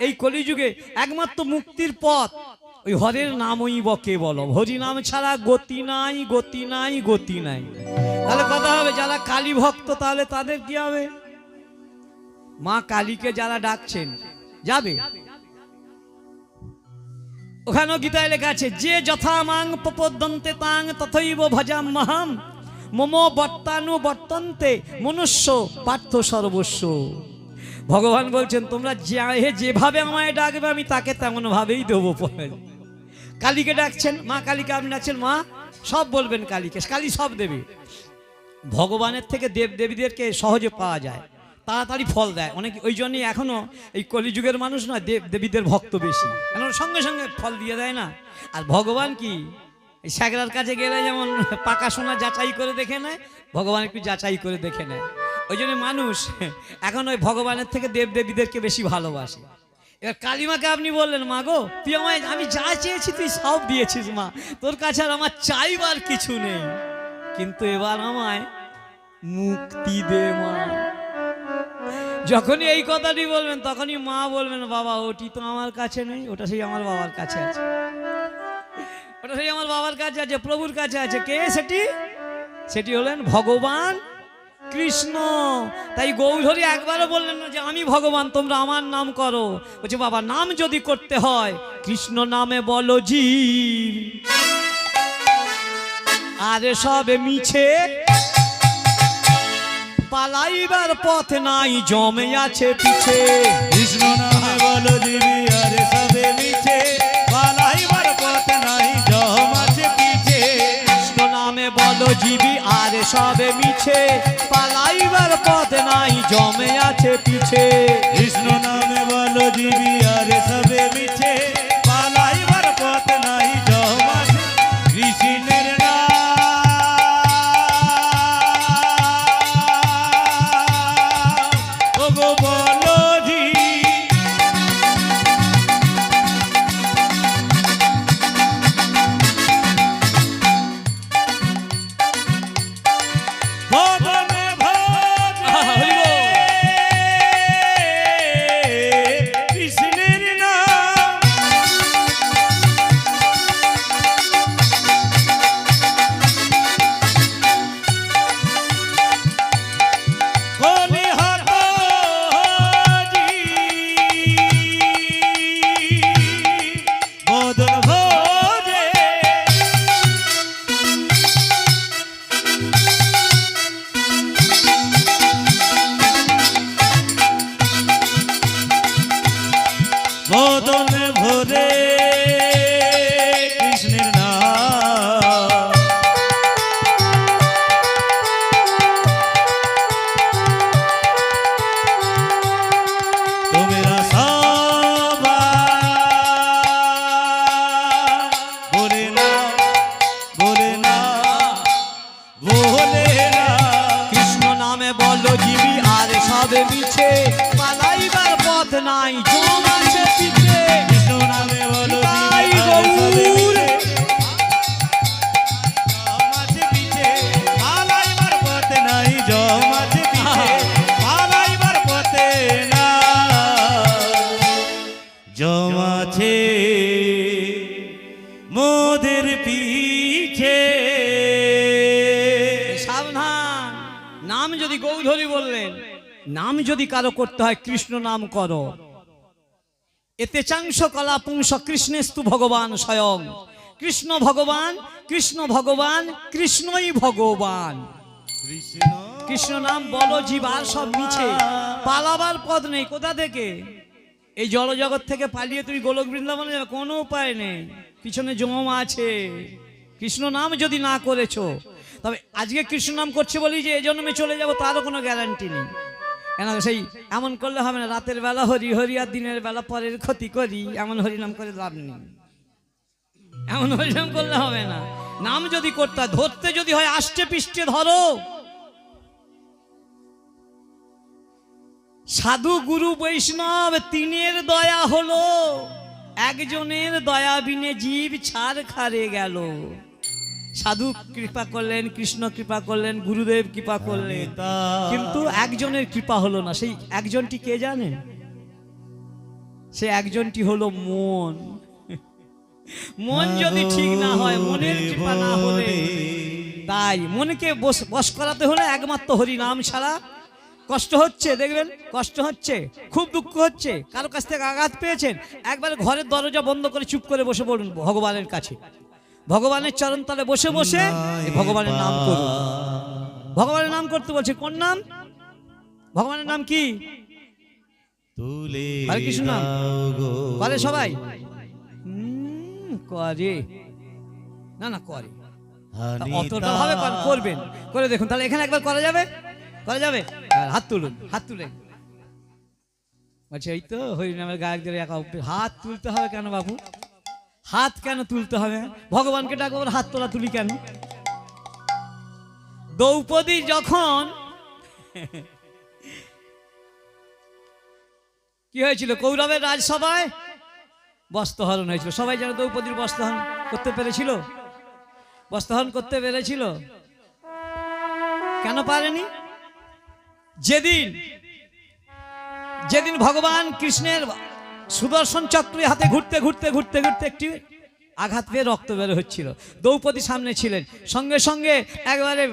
এই কলিযুগে একমাত্র মুক্তির পথ ওই হরের নামই বকে বলো, হরি নাম ছাড়া গতি নাই, গতি নাই, গতি নাই। তাহলে কথা হবে যারা কালী ভক্ত তাহলে তাদের কি হবে? মা কালীকে যারা ডাকছেন যাবে। ওখানেও গীতায় লেখা আছে, যে যথা মাং প্রপদ্যন্তে তাং তথৈব ভজাম্যহম মম বর্তানু বর্তন্তে মনুষ্য পার্থ সর্বস্ব। ভগবান বলছেন তোমরা যেভাবে আমায় ডাকবে আমি তাকে তেমন ভাবেই দেবো। কালীকে ডাকছেন, মা কালীকে আপনি ডাকছেন, মা সব বলবেন কালীকে, কালী সব দেবে। ভগবানের থেকে দেব দেবীদেরকে সহজে পাওয়া যায়, তাড়াতাড়ি ফল দেয় অনেক। ওই জন্যই এখনো এই কলিযুগের মানুষ না দেব দেবীদের ভক্ত বেশি, কেন সঙ্গে সঙ্গে ফল দিয়ে দেয় না। আর ভগবান কি এই স্যাগরার কাছে গেলে যেমন পাকা সোনা যাচাই করে দেখে নেয়, ভগবান একটু যাচাই করে দেখে নেয়। ওই জন্য মানুষ এখন ওই ভগবানের থেকে দেব দেবীদেরকে বেশি ভালোবাসে। এবার কালীমাকে আপনি বললেন, মা গো তুই আমায়, আমি যা চেয়েছি তুই সব দিয়েছিস মা, তোর কাছে আর আমার চাইবার কিছু নেই, কিন্তু এবার আমায় মুক্তি দে মা। যখনই এই কথাটি বলবেন তখনই মা বলবেন, বাবা ওটি তো আমার কাছে নেই, ওটা সেই আমার বাবার কাছে আছে, ওটা সেই আমার বাবার কাছে আছে, প্রভুর কাছে আছে। কে সেটি? সেটি হলেন ভগবান কৃষ্ণ। তাই গৌধরী একবারও বললেন না যে আমি ভগবান তোমরা আমার নাম করো, বলছে বাবা নাম যদি করতে হয় কৃষ্ণ নামে বলো জীব, আরে সবে মিছে পালাইবার পথ নাই জমে আছে পিছে। কৃষ্ণ নামে বলো জীবী আরে সবে মিছে পালাইবার পথ নাই জম আছে পিছে। কৃষ্ণ নামে বলো জীবী আরে সবে মিছে পালাইবার পথ নাই জমে আছে পিছে। কৃষ্ণ নামে বলো জীবী আরে সবে মিছে পালাইবার পথ নাই জম আছে। কৃষ্ণের নাম ওগো বলো জি, ভবনে ভজে কৃষ্ণের নাম বলি হাত জি বদন ভজে বদন ভরে কৃষ্ণের নাম তোমরা সবাই বলে না বলে না বলে না। কৃষ্ণ নামে বলো জীবী আরে সবে মিছে পালাইবার পথ নাই জম আছে পিছে। কৃষ্ণ নামে বলো তাই জীবী আরে সবে গৌর। মিছে জম আছে পিছে পালাইবার পথে নাই জম আছে পিছে পালাইবার পথে না জম আছে মোদের পিছে। সাবধান, নাম যদি গৌধরী বললেন, নাম যদি কারো করতে হয় কৃষ্ণ নাম করো। এতে চাংশ কলা পুংস কৃষ্ণেস্তু ভগবান স্বয়ং। কৃষ্ণ ভগবান, কৃষ্ণ ভগবান, কৃষ্ণই ভগবান। কৃষ্ণ কৃষ্ণ নাম বলো জীব আর সব মিছে পালাবার পথ নেই। কোথা থেকে? এই জড়জগৎ থেকে পালিয়ে তুমি গোলক বৃন্দাবনে যাবে, কোনো উপায় নেই, পিছনে জম আছে। কৃষ্ণ নাম যদি না করেছো, তবে আজকে কৃষ্ণ নাম করছে বলি যে এই জন্মে চলে যাবো তারও কোনো গ্যারান্টি নেই। কেন সেই এমন করলে হবে না, রাতের বেলা হরি হরি আর দিনের বেলা পরের ক্ষতি করি, এমন হরিনাম করে লাভ নেই, এমন হরিনাম করলে হবে না। নাম যদি করতে হয়, ধরতে যদি হয় আষ্টে পিষ্টে ধরো। সাধু গুরু বৈষ্ণব তিনের দয়া হলো, একজনের দয়া বিনে জীব ছাড় খারে গেল। সাধু কৃপা করলেন, কৃষ্ণ কৃপা করলেন, গুরুদেব কৃপা করলেন, কিন্তু একজনের কৃপা হলো না। সেই একজনটি কে জানেন? সে একজনটি হলো মন। মন যদি ঠিক না হয়, মনের কৃপা না হলে, তাই মনকে বশ করাতে হলে একমাত্র হরি নাম ছাড়া। কষ্ট হচ্ছে, দেখবেন কষ্ট হচ্ছে, খুব দুঃখ হচ্ছে, কারো কাছ থেকে আঘাত পেয়েছেন, একবারে ঘরের দরজা বন্ধ করে চুপ করে বসে পড়ুন ভগবানের কাছে, ভগবানের চরণ তলে বসে বসে ভগবানের নাম করুন। ভগবানের নাম করতে বলছে, কোন নাম? ভগবানের নাম কি? হরে কৃষ্ণ নাম করে সবাই? করে না, না করে, অতটা ভাবে করবেন, করে দেখুন। তাহলে এখানে একবার করা যাবে, করা যাবে? হাত তুলুন, হাত তুলে বলছে এই তো হরিনামের গায়কদের হাত তুলতে হবে কেন বাবু? হাত কেন তুলতে হবে? ভগবানকে ডাকবো, হাত তোলা তুলি কেন? দ্রৌপদী যখন কি হয়েছিল, কৌরবের রাজসভায় বস্ত্রহরণ হয়েছিল। সবাই যেন দ্রৌপদীর বস্ত্রহরণ করতে পেরেছিল, বস্ত্রহরণ করতে পেরেছিল। কেন পারেনি? যেদিন যেদিন ভগবান কৃষ্ণের সুদর্শন চক্রে হাতে ঘুরতে ঘুরতে ঘুরতে ঘুরতে একটি আঘাত পেয়ে রক্ত বের হচ্ছিল, দ্রৌপদী সামনে ছিলেন, সঙ্গে সঙ্গে একবারে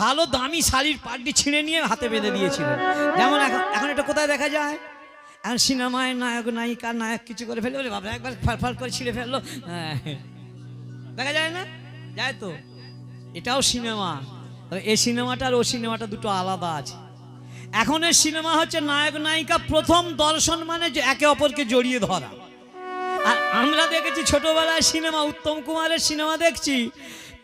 ভালো দামি শাড়ির পাটটি ছিঁড়ে নিয়ে হাতে বেঁধে দিয়েছিলেন। যেমন এখন এটা কোথায় দেখা যায়? এখন সিনেমায় নায়ক নায়িকা নায়ক কিছু করে ফেললো, বাবা একবার ফাড় করে ছিঁড়ে ফেললো, দেখা যায় না? যায় তো। এটাও সিনেমা। এই সিনেমাটা আর ও সিনেমাটা দুটো আলাদা আছে। এখনের সিনেমা হচ্ছে নায়ক নায়িকা প্রথম দর্শন মানে যে একে অপরকে জড়িয়ে ধরা। আর আমরা দেখেছি ছোটবেলায় সিনেমা, উত্তম কুমারের সিনেমা দেখছি,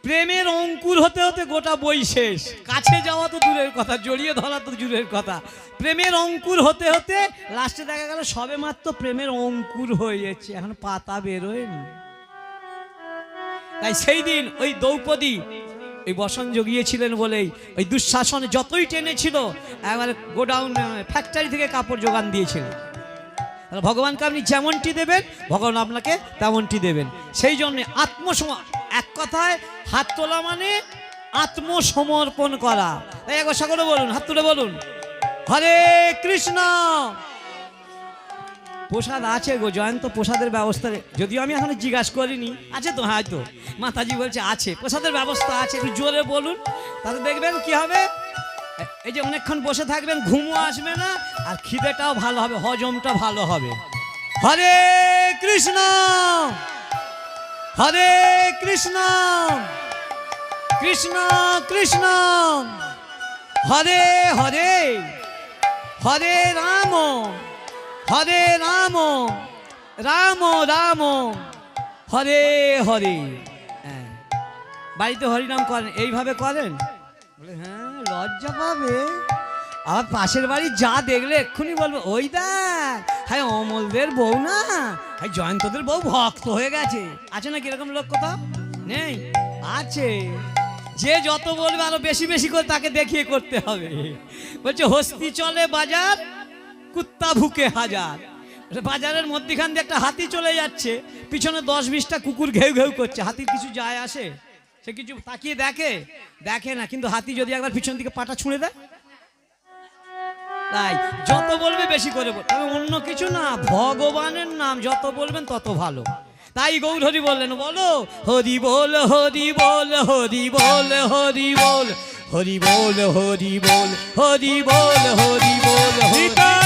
প্রেমের অঙ্কুর হতে হতে গোটা বই শেষ, কাছে যাওয়া তো দূরের কথা, জড়িয়ে ধরা তো দূরের কথা, প্রেমের অঙ্কুর হতে হতে লাস্টে দেখা গেল সবে মাত্র প্রেমের অঙ্কুর হয়ে যাচ্ছে, এখন পাতা বেরোয়নি। তাই সেই দিন ওই দ্রৌপদী এই বসন জগিয়েছিলেন বলেই ওই দুঃশাসন যতই টেনেছিল, একবারে গোডাউন ফ্যাক্টরি থেকে কাপড় যোগান দিয়েছিলেন। ভগবানকে আপনি যেমনটি দেবেন, ভগবান আপনাকে তেমনটি দেবেন। সেই জন্য এক কথায় হাত তোলা মানে আত্মসমর্পণ করা। তাই একবার সকলে বলুন, হাত তুলে বলুন, হরে কৃষ্ণ। প্রসাদ আছে গো, জয়ন্ত প্রসাদের ব্যবস্থা, যদিও আমি এখন জিজ্ঞাসা করিনি, আছে তো? হয়তো মাতাজি বলছে আছে, প্রসাদের ব্যবস্থা আছে, একটু জোরে বলুন, তাহলে দেখবেন কি হবে। এই যে অনেকক্ষণ বসে থাকবেন, ঘুমও আসবে না, আর খিদেটাও ভালো হবে, হজমটা ভালো হবে। হরে কৃষ্ণ, হরে কৃষ্ণ, কৃষ্ণ কৃষ্ণ হরে হরে, হরে রাম, হরে রাম, রাম রাম হরে হরে। বাড়িতে হরিনাম করেন, এইভাবে করেন? বলে হ্যাঁ, লজ্জা পাবে। আবার পাশের বাড়ি যা দেখলে এক্ষুনি বলবে, ওই দেখ, হ্যাঁ অমলদের বউ না, হ্যাঁ জয়ন্তদের বউ ভক্ত হয়ে গেছে। আছে না কিরকম লোক? কোথাও নেই? আছে। যে যত বলবে আরো বেশি বেশি করে তাকে দেখিয়ে করতে হবে। বলছে হস্তি চলে বাজার, কুত্তা ভুকে হাজার। বাজারের মধ্যখান দিয়ে একটা হাতি চলে যাচ্ছে, পিছনে 10-20টা কুকুর ঘেউ ঘেউ করছে, হাতির কিছু যায় আসে? সে কিছু তাকিয়ে দেখে? দেখে না। কিন্তু হাতি যদি একবার পিছন দিকে পাটা ছুঁড়ে দেয়, তাই যত বলবে বেশি করে বল, তবে অন্য কিছু না, ভগবানের নাম যত বলবেন তত ভালো। তাই গৌর হরি বললেন, বলো হরি বল, হরি বল, হরি বল, হরি বল, হরি বল, হরি বল, হরি বল, হরি বল, হরি বল।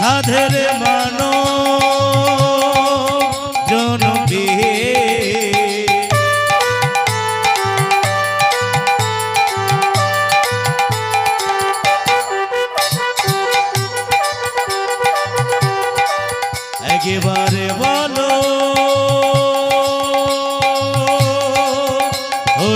সাধের মানো জনবে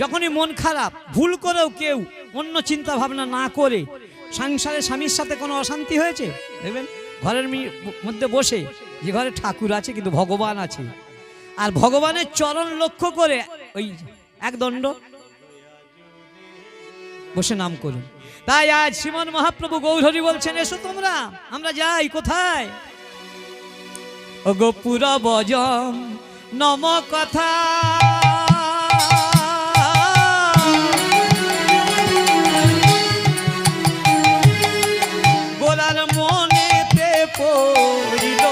যখনই মন খারাপ, ভুল করেও কেউ অন্য চিন্তা ভাবনা না করে সংসারে স্বামীর সাথে কোনো অশান্তি হয়েছে, দেখবেন ঘরের মধ্যে বসে, যে ঘরে ঠাকুর আছে কিন্তু ভগবান আছে, আর ভগবানের চরণ লক্ষ্য করে ওই এক দণ্ড বসে নাম করুন। তাই আজ শ্রীমন মহাপ্রভু গৌরহরি বলছেন, এসো তোমরা, আমরা যাই কোথায়? ও গোপুরা বজম নম কথা, গোলার মনেতে পড়িল,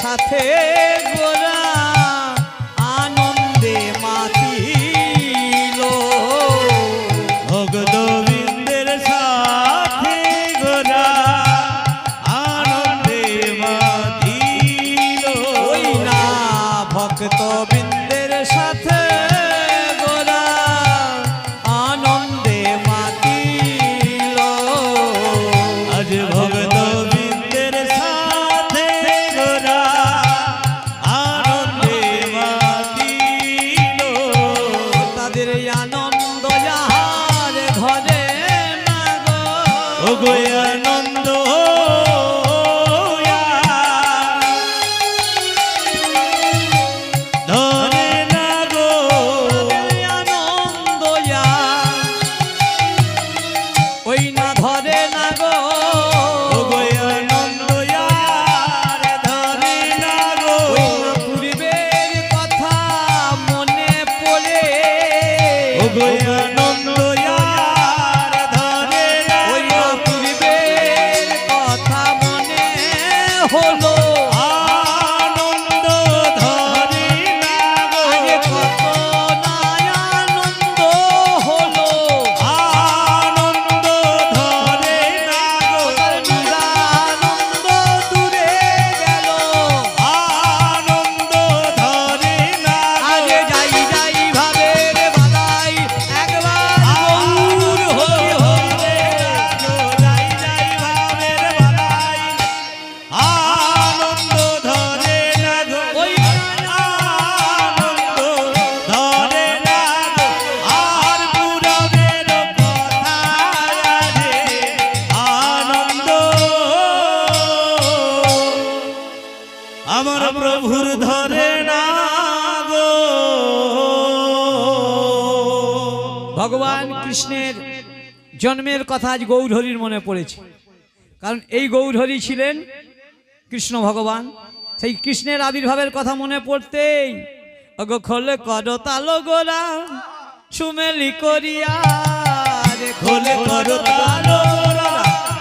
সাথে গোরা আনন্দে মাতিল, ভগতবৃন্দের সাথে গোরা আনন্দে মাতিল, ওই না ভক্তবৃন্দের সাথে গোরা আনন্দে মাতিল, আজ ভগতবৃন্দের সাথে গোরা আনন্দে মাতিল, তাদের আনন্দ যাহার ঘরে না গো, ও গো আনন্দ ধরে না গো, আনন্দ ওই না ধরে না গো, ও গো আনন্দ ধরে না গো, ওই না পূর্বের কথা মনে পড়ে, ও গো আনন্দ ধরে না ওই না পূর্বের কথা মনে হলো, আনন্দ ধরে না গো, আগে কত না আনন্দ হলো, আনন্দ ধরে না গো, নিরানন্দ দূরে গেল, আনন্দ ধরে না গো, আগে যাই যাই ভাবের বালাই একবার গৌর হরি হরে, যাই যাই ভাবের বালাই, আনন্দ ধরে না গো, ওই আনন্দ ধরে না গো, আর পুরবের কথা রে আনন্দ আমার প্রভুর ধরে না গো। ভগবান কৃষ্ণের জন্মের কথা আজ গৌরহরির মনে পড়েছে, কারণ এই গৌরহরি ছিলেন কৃষ্ণ ভগবান। সেই কৃষ্ণের আবির্ভাবের কথা মনে পড়তেই অগো খোলে করো তালো গোরা সুমেলি করিয়া, রে খোলে করো তালো গোরা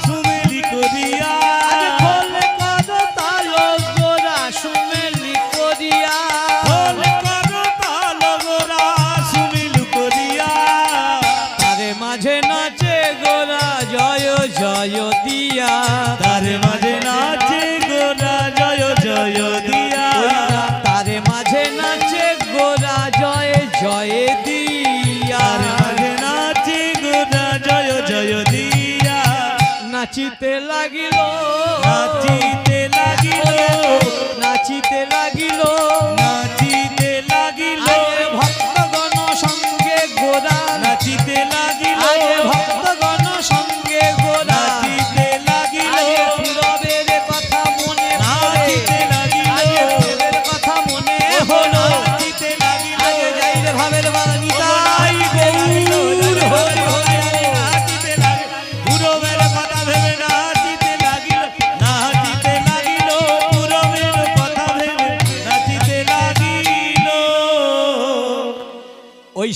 সুমেলি করিয়া, আরে খোলে করো তালো গোরা সুমেলি করিয়া, খোলে করো তালো গোরা সুমেলি করিয়া, তারে মাঝে নাচে গোরা জয় জয় দিয়া, তারে মাঝে নাচে গোরা জয় জয় দিয়া, তারে মাঝে নাচে গোরা জয় জয় দিয়া, তারে মাঝে নাচে গোরা জয় জয় দিয়া, নাচিতে লাগিল নাচিতে লাগিল, নাচিতে লাগিল, নাচিতে লাগিল, আরে ভক্তগণ সঙ্গে গোরা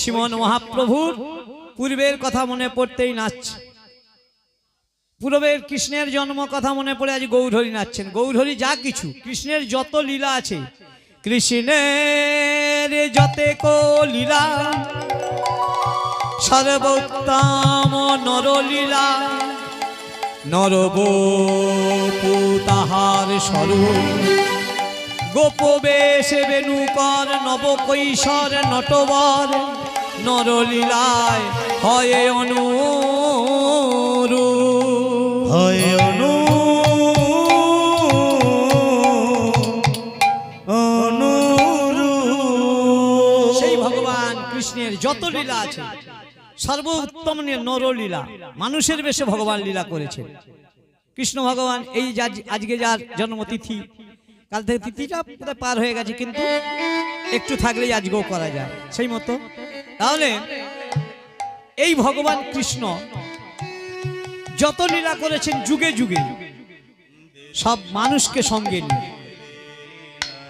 শ্রীমন মহাপ্রভুর পূর্বের কথা মনে পড়তেই নাচছে। পূর্বের কৃষ্ণের জন্ম কথা মনে পড়ে আজ গৌরহরি নাচছেন। গৌরহরি যা কিছু কৃষ্ণের যত লীলা আছে, কৃষ্ণের যতে কো লীলা সর্বোত্তম নরলীলা, নরবপু তাহার স্বরূপ, গোপবেশ বেণুকর নবকৈশোর নটবর, নরলীলায় হয় অনুরূপ, হয় অনুরূপ। সেই ভগবান কৃষ্ণের যত লীলা আছে সর্বোত্তম নরলীলা, মানুষের বেশে ভগবান লীলা করেছেন। কৃষ্ণ ভগবান এই আজকে যার জন্মতিথি, কাল থেকে তিথিটা পার হয়ে গেছে, কিন্তু একটু থাকলেই আজকেও করা যায় সেই মতো। তাহলে এই ভগবান কৃষ্ণ যত লীলা করেছেন যুগে যুগে, সব মানুষকে সঙ্গে নিয়ে।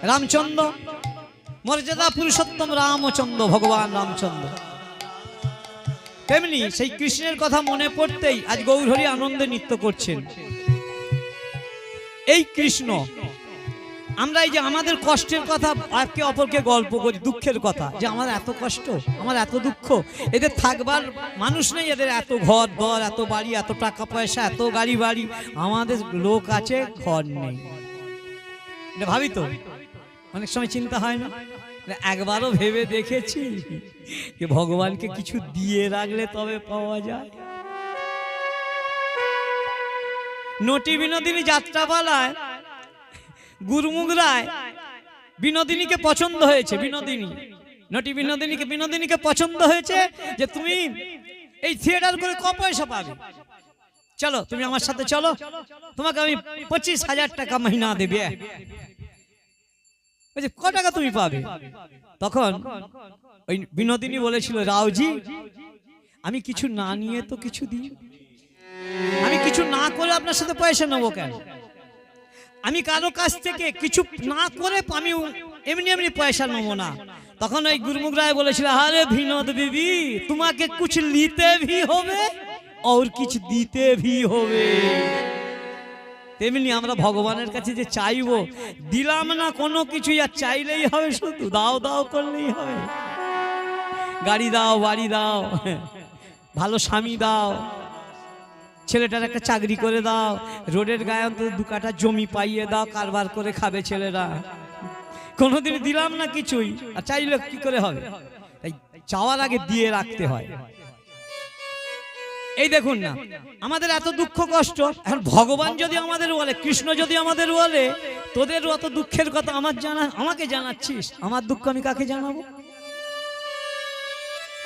রামচন্দ্র মর্যাদা পুরুষোত্তম রামচন্দ্র, ভগবান রামচন্দ্র, তেমনি সেই কৃষ্ণের কথা মনে পড়তেই আজ গৌরহরি আনন্দে নৃত্য করছেন। এই কৃষ্ণ, আমরা এই যে আমাদের কষ্টের কথা একে অপরকে গল্প করি, দুঃখের কথা, যে আমার এত কষ্ট, আমার এত দুঃখ, এদের থাকবার মানুষ নেই, এদের এত ঘর দর, এত বাড়ি, এত টাকা পয়সা, এত গাড়ি বাড়ি, আমাদের লোক আছে, ঘর নেই। এটা ভাবি তো, অনেক সময় চিন্তা হয় না? একবারও ভেবে দেখেছি যে ভগবানকে কিছু দিয়ে রাখলে তবে পাওয়া যায়। নটি বিনোদিনী যাত্রাপালায় গুরুমুখ রায় বিনোদিনীকে পছন্দ হয়েছে, বিনোদিনীকে পছন্দ হয়েছে যে তুমি এই থিয়েটার করে ক পয়সা পাবে, চলো তুমি আমার সাথে চলো, তোমাকে আমি 25,000 টাকা মহিনা দেবে। ক টাকা তুমি পাবে? তখন ওই বিনোদিনী বলেছিল, রাওজি আমি কিছু না নিয়ে তো কিছু দিই, আমি কিছু না করে আপনার সাথে পয়সা নেবো কেন? আমি কারো কাছ থেকে কিছু না করে আমি এমনি এমনি পয়সা নেবো না। তখন ওই গুরুমুখ রায় বলেছিল, আরে বিনোদ বিবি, তোমাকে কুছ লিতে ভি হবে और कुछ দিতে ভি হবে। তেমনি আমরা ভগবানের কাছে যে চাইবো, দিলাম না কোনো কিছু, আর চাইলেই হবে, শুধু দাও দাও করলেই হবে। গাড়ি দাও, বাড়ি দাও, ভালো স্বামী দাও, ছেলেটার একটা চাকরি করে দাও, রোডের গায়ে অন্তত 2 কাঠা জমি পাইয়ে দাও, কারবার করে খাবে ছেলেরা। কোনোদিন দিলাম না কিছুই, আর চাইলে কি করে হবে? তাই চাওয়ার আগে দিয়ে রাখতে হয়। এই দেখুন না, আমাদের এত দুঃখ কষ্ট, এখন ভগবান যদি আমাদের বলে, কৃষ্ণ যদি আমাদের বলে, তোদের অত দুঃখের কথা আমাকে জানাচ্ছিস, আমার দুঃখ আমি কাকে জানাবো?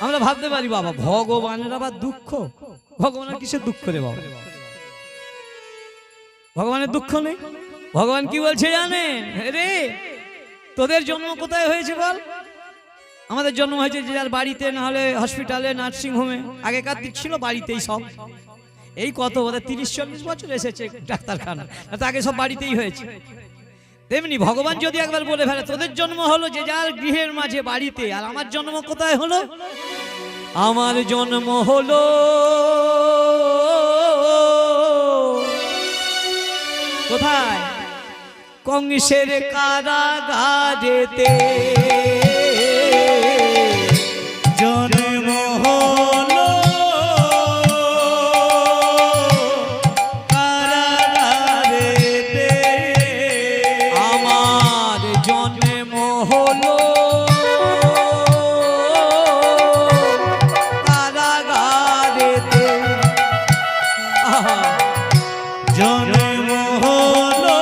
আমরা ভাবতে পারি বাবা ভগবানের আবার দুঃখ, ভগবানের কিসের দুঃখ রে বাবা? ভগবানের দুঃখ নেই। ভগবান কি বলছে জানেন? রে তোদের জন্ম কোথায় হয়েছে বল? আমাদের জন্ম হয়েছে যে যার বাড়িতে, না হলে হসপিটালে, নার্সিং হোমে। আগেকার দিক ছিল বাড়িতেই সব, এই কত 30-40 বছর এসেছে ডাক্তারখানা, আগে সব বাড়িতেই হয়েছে। তেমনি ভগবান যদি একবার বলে ফেলে, তোদের জন্ম হলো যে যার গৃহের মাঝে, বাড়িতে, আর আমার জন্ম কোথায় হলো? আমার জন্ম হলো কোথায়? কংসের কারাগারেতে জন্ম হলো কারাগারেতে, আমার জন্ম হলো কারাগারেতে। জন্ম হলো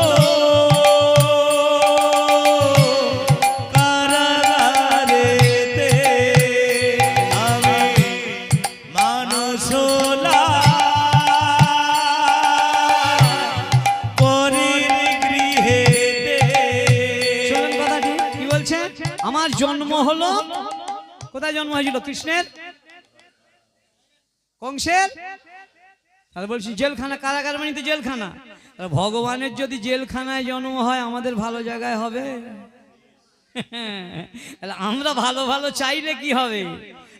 কারাগারেতে, আমি মানুষ হলাম পরের গৃহেতে। শোনেন কথাটি কি বলছে? আমার জন্ম হলো, কোথায় জন্ম হয়েছিল? কৃষ্ণের কংসের, তাহলে বলছি জেলখানা, কারাগার মানে তো জেলখানা। ভগবানের যদি জেলখানায় জন্ম হয়, আমাদের ভালো জায়গায় হবে? আমরা ভালো ভালো চাইলে কি হবে?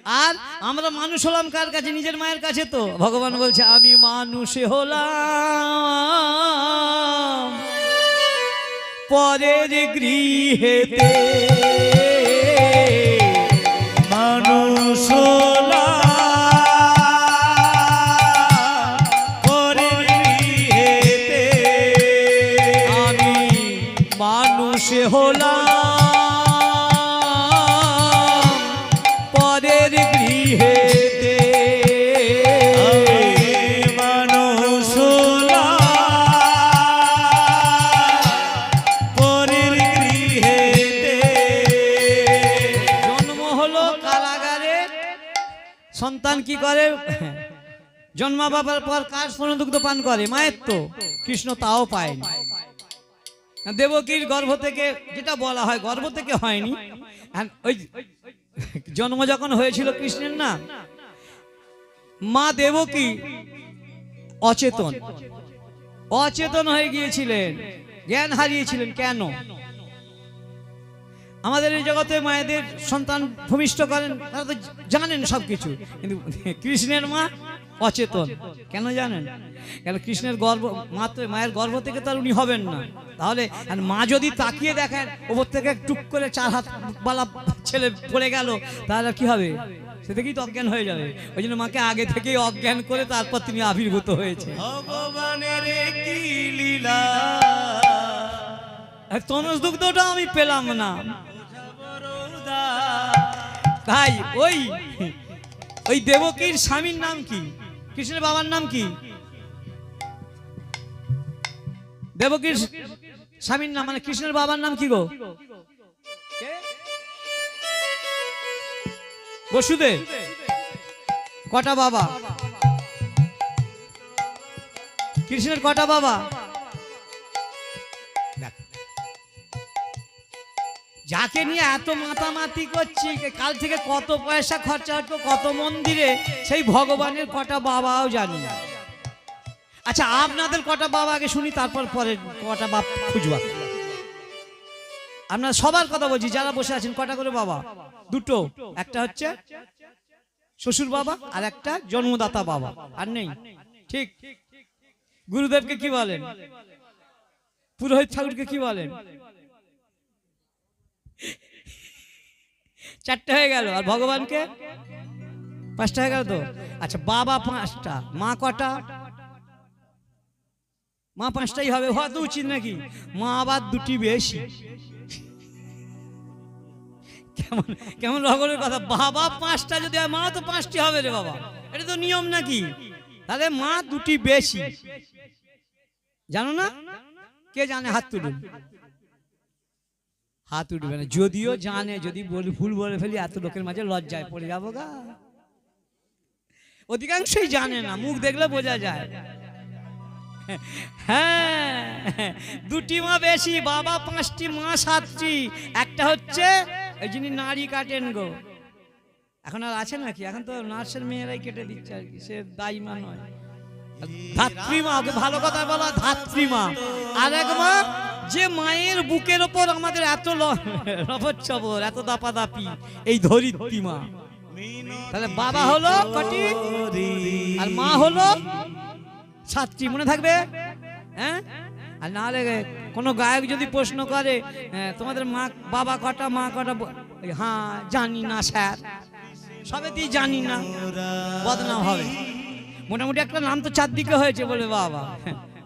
আর আমরা মানুষ হলাম কার কাছে? নিজের মায়ের কাছে। তো ভগবান বলছে আমি মানুষ হলাম পরের গৃহেতে, মানুষ পরের গৃহেতে, আমি মানুষ হলাম পরের গৃহেতে, মানুষ পরের গৃহেতে। জন্ম হলো কারাগারে। সন্তান কি করে? জন্মা বাবার পর কার স্তনদুগ্ধ পান করে? মায়ের। তো কৃষ্ণ তাও পায়নি। দেবকীর গর্ভ থেকে, যেটা বলা হয় গর্ভ থেকে হয়নি, আর ওই জন্ম যখন হয়েছিল কৃষ্ণের, না মা দেবকী অচেতন অচেতন হয়ে গিয়েছিলেন, জ্ঞান হারিয়েছিলেন। কেন? আমাদের এই জগতে মায়েদের সন্তান ভূমিষ্ঠ করেন, তারা তো জানেন সবকিছু, কিন্তু কৃষ্ণের মা অচেতন। কেন জানেন? কেন? কৃষ্ণের গর্ভ, মায়ের গর্ভ থেকে তার উনি হবেন না। তাহলে আর মা যদি তাকিয়ে দেখেন ওপর থেকে টুক করে 4 হাত বালা ছেলে পড়ে গেল, তাহলে কি হবে? সে থেকেই তো অজ্ঞান হয়ে যাবে। ওই জন্য মাকে আগে থেকেই অজ্ঞান করে তারপর তিনি আবির্ভূত হয়েছে। ভগবানের কি লীলা, তনস দুগ্ধটা আমি পেলাম না। তাই ওই দেবকীর স্বামীর নাম কি? কৃষ্ণের বাবার নাম কি? দেবকীর স্বামীর নাম মানে কৃষ্ণের বাবার নাম কি গো? বসুদেব। কটা বাবা? কৃষ্ণের কটা বাবা? যাকে নিয়ে এত মাতামাতি করছি, কাল থেকে কত পয়সা খরচা হতো কত মন্দিরে, সেই ভগবানের কটা বাবাও জানি না। আচ্ছা আপনাদের কটা বাবা আগে শুনি, তারপর পরে কটা বাপ খুঁজবা। আপনারা সবার কথা বলছি, যারা বসে আছেন কটা করে বাবা? দুটো। একটা হচ্ছে শ্বশুর বাবা আর একটা জন্মদাতা বাবা, আর নেই। ঠিক। গুরুদেবকে কি বলেন? পুরোহিত ঠাকুরকে কি বলেন? 4টে হয়ে গেল। আর ভগবানকে 5টা হয়ে গেল তো। আচ্ছা বাবা 5টা, মা কটা? মা 5টাই হবে, হওয়া তো উচিত নাকি? মা আবার 2টি বেশি। কেমন কেমন রকমের কথা! বাবা 5টা যদি হয়, মা তো 5টি হবে রে বাবা, এটা তো নিয়ম নাকি? তাহলে মা 2টি বেশি। জানো না? কে জানে? হাত তুলুন। হাত উঠবে না। যদিও জানে, যদি বলি ভুল বলে ফেলি এত লোকের মাঝে লজ্জায় পড়ে যাবো গা। অধিকাংশই জানে না, মুখ দেখলে বোঝা যায়। হ্যাঁ, 2টি মা বেশি, বাবা 5টি, মা 7টি। একটা হচ্ছে এই যিনি নাড়ি কাটেন গো, এখন আর আছে নাকি? এখন তো নার্সের মেয়েরাই কেটে দিচ্ছে আর কি, সে দাইমা নয়, ধাত্রীমা। ওকে ভালো কথা বলা, ধাত্রীমা। আর এক মা, যে মায়ের বুকের ওপর আমাদের এত রবচ্ছবর, এত দাপাদাপি, এই ধরিত্রী মা। তাহলে বাবা হলো কটি আর মা হলো 7টি। মনে থাকবে? হ্যাঁ। আর না হলে কোনো গায়ক যদি প্রশ্ন করে তোমাদের মা বাবা কটা, মা কটা, হ্যাঁ জানি না স্যার, সবেতেই জানি না, বদনাম হবে। মোটামুটি একটা নাম তো 4 দিকে হয়েছে বলে বাবা।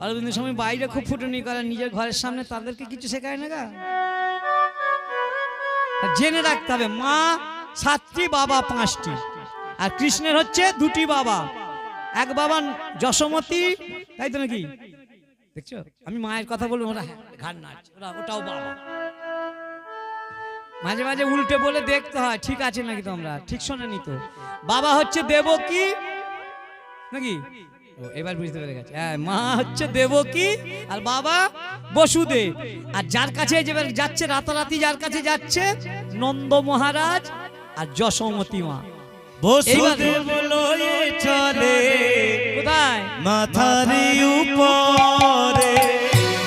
অরবিন্দের সময় বাইরে খুব ফুটনি করে, নিজের ঘরের সামনে তাদেরকে কিছু শেখায় না গা। জেনে রাখতে হবে, মা 7টি, বাবা 5টি। আর কৃষ্ণের হচ্ছে 2টি বাবা। এক বাবা যশোমতী, তাই তো নাকি? দেখছো, আমি মায়ের কথা বলবো, ওরা ঘাড় নাড়ছে, ওটাও বাবা। মাঝে মাঝে উল্টে বলে দেখতে হয় ঠিক আছে নাকি। তোমরা ঠিক শোনেনি তো? বাবা হচ্ছে দেবকী নাকি? এবার বুঝতে পেরে গেছে। হ্যাঁ, মা হচ্ছে দেবকী আর বাবা বসুদেব। আর যার কাছে যাচ্ছে রাতারাতি, যার কাছে যাচ্ছে নন্দ মহারাজ আর যশোমতী মা। বসুদেব লয়ে চলে কোথায়? মাথার উপরে,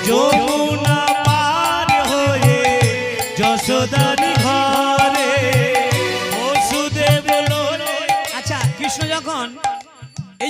যমুনা পার হয়ে যশোদার ঘরে। বসুদেব লয়ে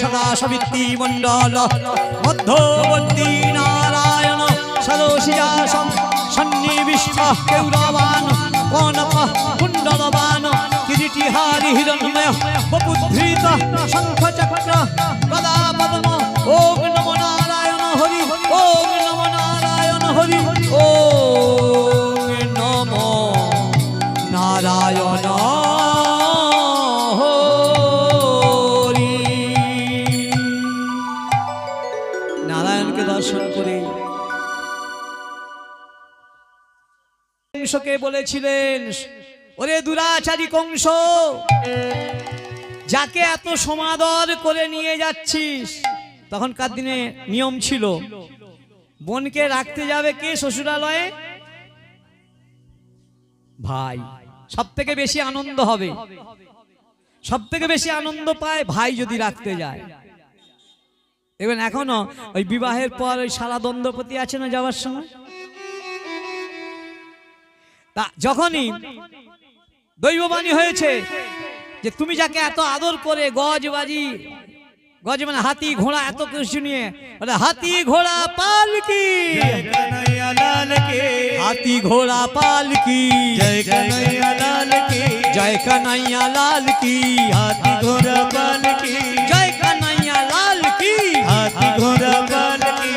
সদা সবিত্তি মণ্ডল মধ্যবর্তী নারায়ণ সরসিজা সন্নিবিষ্ট কেউরাবান কনক কুণ্ডলবান কিরীটিহারি হিরণ্ময় বপুধৃত শঙ্খ চক্র গদা পদ্ম ওম নমো নারায়ণ হরি ওম নমো নারায়ণ হরি ওম নমো নারায়ণ হরি। নারায়ণকে দর্শন করে কংসকে বলেছিলেন, ওরে দুরাচারী কংস, যাকে এত সমাদর করে নিয়ে যাচ্ছিস, তখনকার দিনে নিয়ম ছিল বোনকে রাখতে যাবে কে শ্বশুরালয়ে? ভাই। সব থেকে বেশি আনন্দ হবে, সব থেকে বেশি আনন্দ পায় ভাই যদি রাখতে যায়। দেখবেন এখনো ওই বিবাহের পর ওই সারা দ্বন্দ্বপতি আছে না যাওয়ার সময়, তা যখনই দৈববাণী হয়েছে যে তুমি যাকে এত আদর করে গজবাজি, গজ মানে হাতি ঘোড়া, এত কিছু নিয়ে হাতি ঘোড়া পালকি, হাতি ঘোড়া পালকি, জয় কনৈয়া লাল কি, জয় কানাইয়া লাল কি, হাতি ঘোড়া পালকি, জয় কানাইয়া লাল কি, হাতি ঘোড়া পালকি।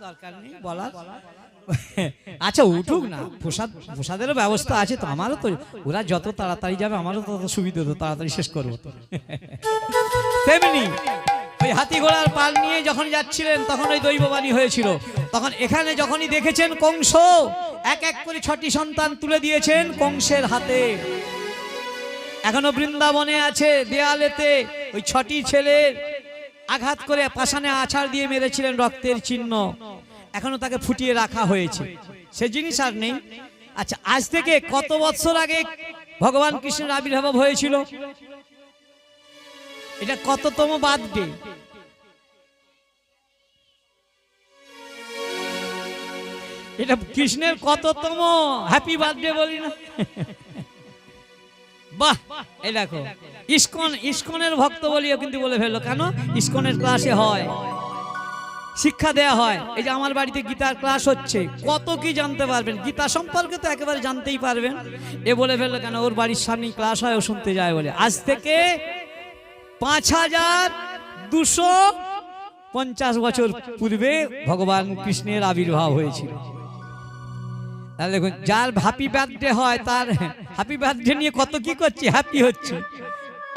দরকার নেই বলার। আচ্ছা উঠুক না, প্রসাদেরও ব্যবস্থা আছে তো, আমারও তো, ওরা যত তাড়াতাড়ি যাবে আমারও তত সুবিধা, তো তাড়াতাড়ি শেষ করবো তো। তেমনি ওই হাতি ঘোড়ার পাল নিয়ে যখন যাচ্ছিলেন তখন ওই দৈববাণী হয়েছিল। তখন এখানে যখনই দেখেছেন কংস এক এক করে 6টি সন্তান তুলে দিয়েছেন কংসের হাতে, এখনো বৃন্দাবনে আছে দেয়ালেতে ওই 6টি ছেলের আঘাত করে পাষাণে আছাড় দিয়ে মেরেছিলেন, রক্তের চিহ্ন এখনো তাকে ফুটিয়ে রাখা হয়েছে, সে জিনিস আর নেই। আচ্ছা আজ থেকে কত বছর আগে ভগবান কৃষ্ণের আবির্ভাব হয়েছিল? এটা কততম বার্থডে? এটা কৃষ্ণের কততম হ্যাপি বার্থডে বলি না? বাহ, এই দেখো ইসকনের ভক্ত বলিও কিন্তু বলে ফেললো। কেন? ইসকনের ক্লাসে হয়, শিক্ষা দেয়া হয়। এই যে আমার বাড়িতে গীতার ক্লাস হচ্ছে, কত কি জানতে পারবেন গীতা সম্পর্কে, তো একেবারে জানতেই পারবেন। এ বলে ফেললো কেন? ওর বাড়ির সামনেই ক্লাস হয়, ও শুনতে যায় বলে। আজ থেকে 5250 বছর পূর্বে ভগবান কৃষ্ণের আবির্ভাব হয়েছিল। তাহলে দেখুন, যার হ্যাপি বার্থডে হয় তার হ্যাপি বার্থডে নিয়ে কত কি করছে, হ্যাপি হচ্ছে।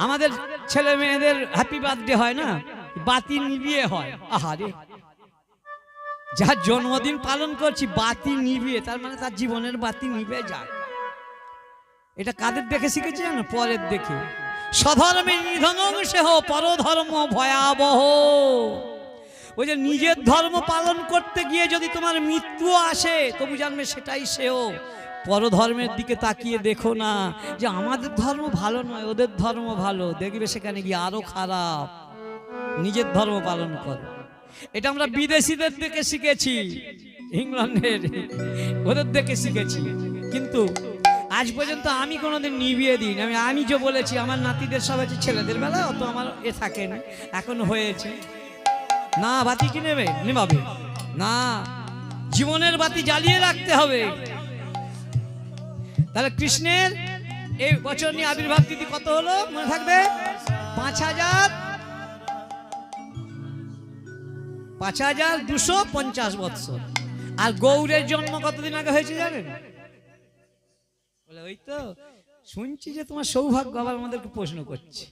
আমাদের ছেলে মেয়েদের হ্যাপি বার্থডে হয় না, বাতি নিভিয়ে হয়। আহারে, যার জন্মদিন পালন করছি বাতি নিভিয়ে, তার মানে তার জীবনের বাতি নিভে যায়। এটা কাদের দেখে শিখেছে জানো? পরের দেখে। স্বধর্মে নিধনং সেহ পরধর্ম ভয়াবহ। ওই যে নিজের ধর্ম পালন করতে গিয়ে যদি তোমার মৃত্যু আসে, তবু জানবে সেটাই সেও। পরধর্মের দিকে তাকিয়ে দেখো না যে আমাদের ধর্ম ভালো নয়, ওদের ধর্ম ভালো, দেখবে সেখানে গিয়ে আরো খারাপ। নিজের ধর্ম পালন করো। এটা আমরা বিদেশিদের দেখে শিখেছি, ইংল্যান্ডের ওদের দেখে শিখেছি। কিন্তু আজ পর্যন্ত আমি কোনোদিন নিভিয়ে দিই না। আমি যে বলেছি আমার নাতিদের সব আছে, ছেলেদের বেলা অত আমার থাকে না, এখন হয়েছে না। বাতি কি নেভাবে না, জীবনের বাতি জ্বালিয়ে রাখতে হবে। তাহলে কৃষ্ণের এই বছর নিয়ে আবির্ভাব তিথি কত হলো মনে থাকবে? 5250 বৎসর। আর গৌরের জন্ম কতদিন আগে হয়েছে জানেন? বলে ওই তো শুনছি যে তোমার সৌভাগ্য, আবার আমাদেরকে প্রশ্ন করছে।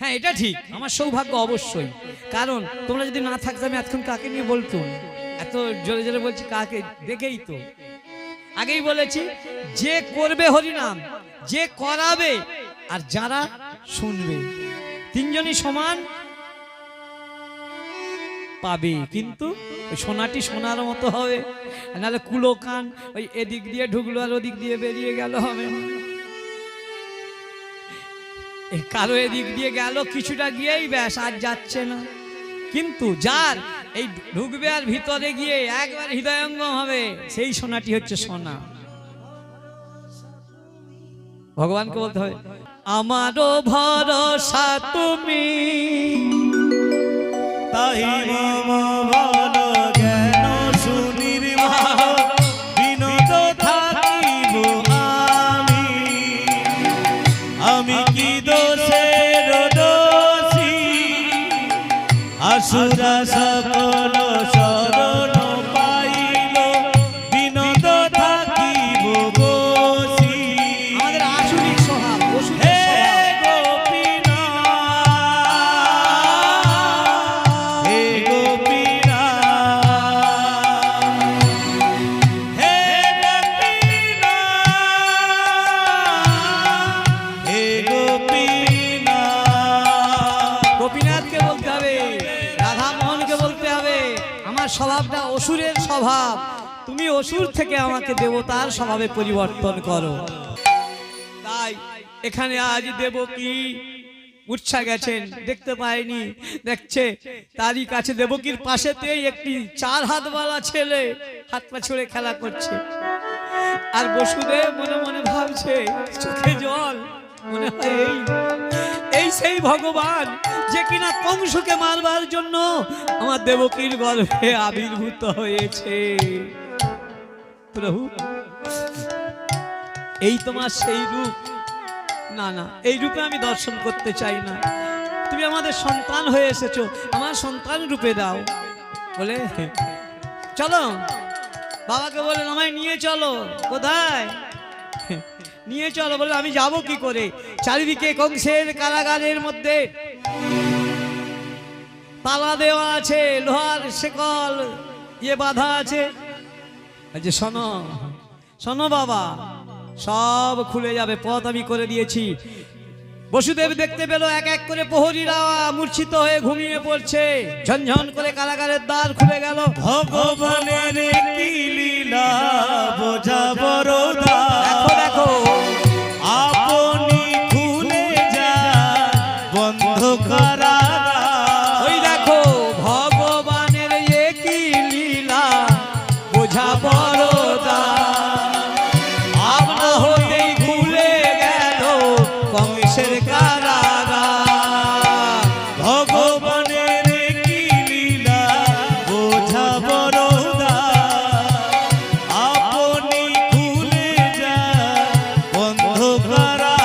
হ্যাঁ এটা ঠিক, আমার সৌভাগ্য অবশ্যই। কারণ তোমরা যদি না থাকতে আমি এতক্ষণ কাকে নিয়ে বলতুম? এত জোরে জোরে বলছি কাকে? দেখেই তো আগেই বলেছি, যে করবে হরিনাম, যে করাবে আর যারা শুনবে, তিনজনই সমান পাবে। কিন্তু সোনাটি সোনার মতো হবে, নাহলে কুলো কান ওই এদিক দিয়ে ঢুকলো আর ওদিক দিয়ে বেরিয়ে গেল হবে না। কারো এদিক দিয়ে গেল কিছুটা গিয়েই ব্যাস, আর যাচ্ছে না। কিন্তু যার এই ঢুকবে আর ভিতরে গিয়ে একবার হৃদয়ঙ্গম হবে, সেই সোনাটি হচ্ছে সোনা। ভগবানকে বলতে হবে আমারও ভরসা তুমি, তাই মম বল জ্ঞান সুনির্মল বিনোদ থাকিব আমি। আমি কি দোষের দোষী আসুরা সকল শরণ পাইল বিনোদ থাকিব বসি। আমাদের আসুরিক স্বভাব, অসুরের হে স্বভাব। গোপীনাথ, হে গোপীনাথ, হে গোপীনাথ, হে গোপীনাথ। গোপীনাথকে বলতে হবে, রাধা মোহনকে বলতে হবে আমার স্বভাবটা অসুরের স্বভাব, তুমি অসুর থেকে আমাকে দেবতার স্বভাবে পরিবর্তন করো। তাই এখানে আজ দেবকী উৎসা গেছেন, দেখতে পায়নি, দেখছে তারই কাছে দেবকীর পাশেতেই একটি 4 হাতওয়ালা ছেলে হাত পা ছুড়ে খেলা করছে। আর বসুদেব মনে মনে ভাবছে, চোখে জল, মনে হয় এই সেই ভগবান যে কিনা কংসকে মারবার জন্য আমার দেবকীর গর্ভে আবির্ভূত হয়েছে। প্রভু, এই তোমার সেই রূপ? না না, এই রূপে আমি দর্শন করতে চাই না, তুমি আমাদের সন্তান হয়ে এসেছো, আমার সন্তান রূপে দাও। বলে চলো, বাবাকে বলেন আমায় নিয়ে চলো। কোথায় নিয়ে চলো? বলে আমি যাব কি করে? চারিদিকে কংসের কারাগারের মধ্যে তালা দেওয়া আছে, লোহার শেকল বাঁধা আছে। যে শোনো শোনো বাবা, সব খুলে যাবে, পথ আমি করে দিয়েছি। বসুদেব দেখতে পেল এক এক করে প্রহরীরা মূর্ছিত হয়ে ঘুমিয়ে পড়ছে। ঝনঝন করে কারাগারের দ্বার খুলে গেল। ভগবানের কি লীলা বোঝা বড় দেখো দেখো, আপনি খুলে যায় বন্ধ করা। ওই দেখো ভগবানের কি লীলা বোঝা বড় আপনা হতেই খুলে গেল কংসের কারাগার। ভগবানের কি লীলা বোঝা বড় আপনি খুলে যায় বন্ধ করা।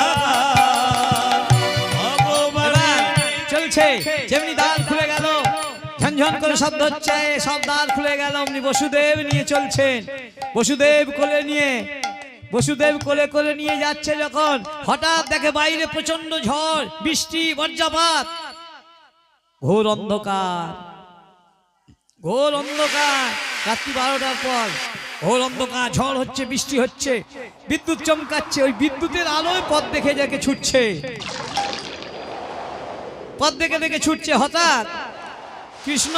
ভগবানের চলছে, যেমনি দ্বার খুলে গেল, ঝনঝন করে শব্দ হচ্ছে, সব দ্বার খুলে গেল। অমনি বসুদেব নিয়ে চলছেন। বসুদেব কোলে কোলে নিয়ে যাচ্ছে যখন, হঠাৎ দেখে বাইরে প্রচন্ড ঝড়, বৃষ্টি, বজ্রপাত, ঘোর অন্ধকার, ঘোর অন্ধকার। রাত্রি 12টার পর ঘোর অন্ধকার, ঝড় হচ্ছে, বৃষ্টি হচ্ছে, বিদ্যুৎ চমকাচ্ছে। ওই বিদ্যুতের আলোয় পথ দেখে দেখে ছুটছে, পথ দেখে দেখে ছুটছে। হঠাৎ কৃষ্ণ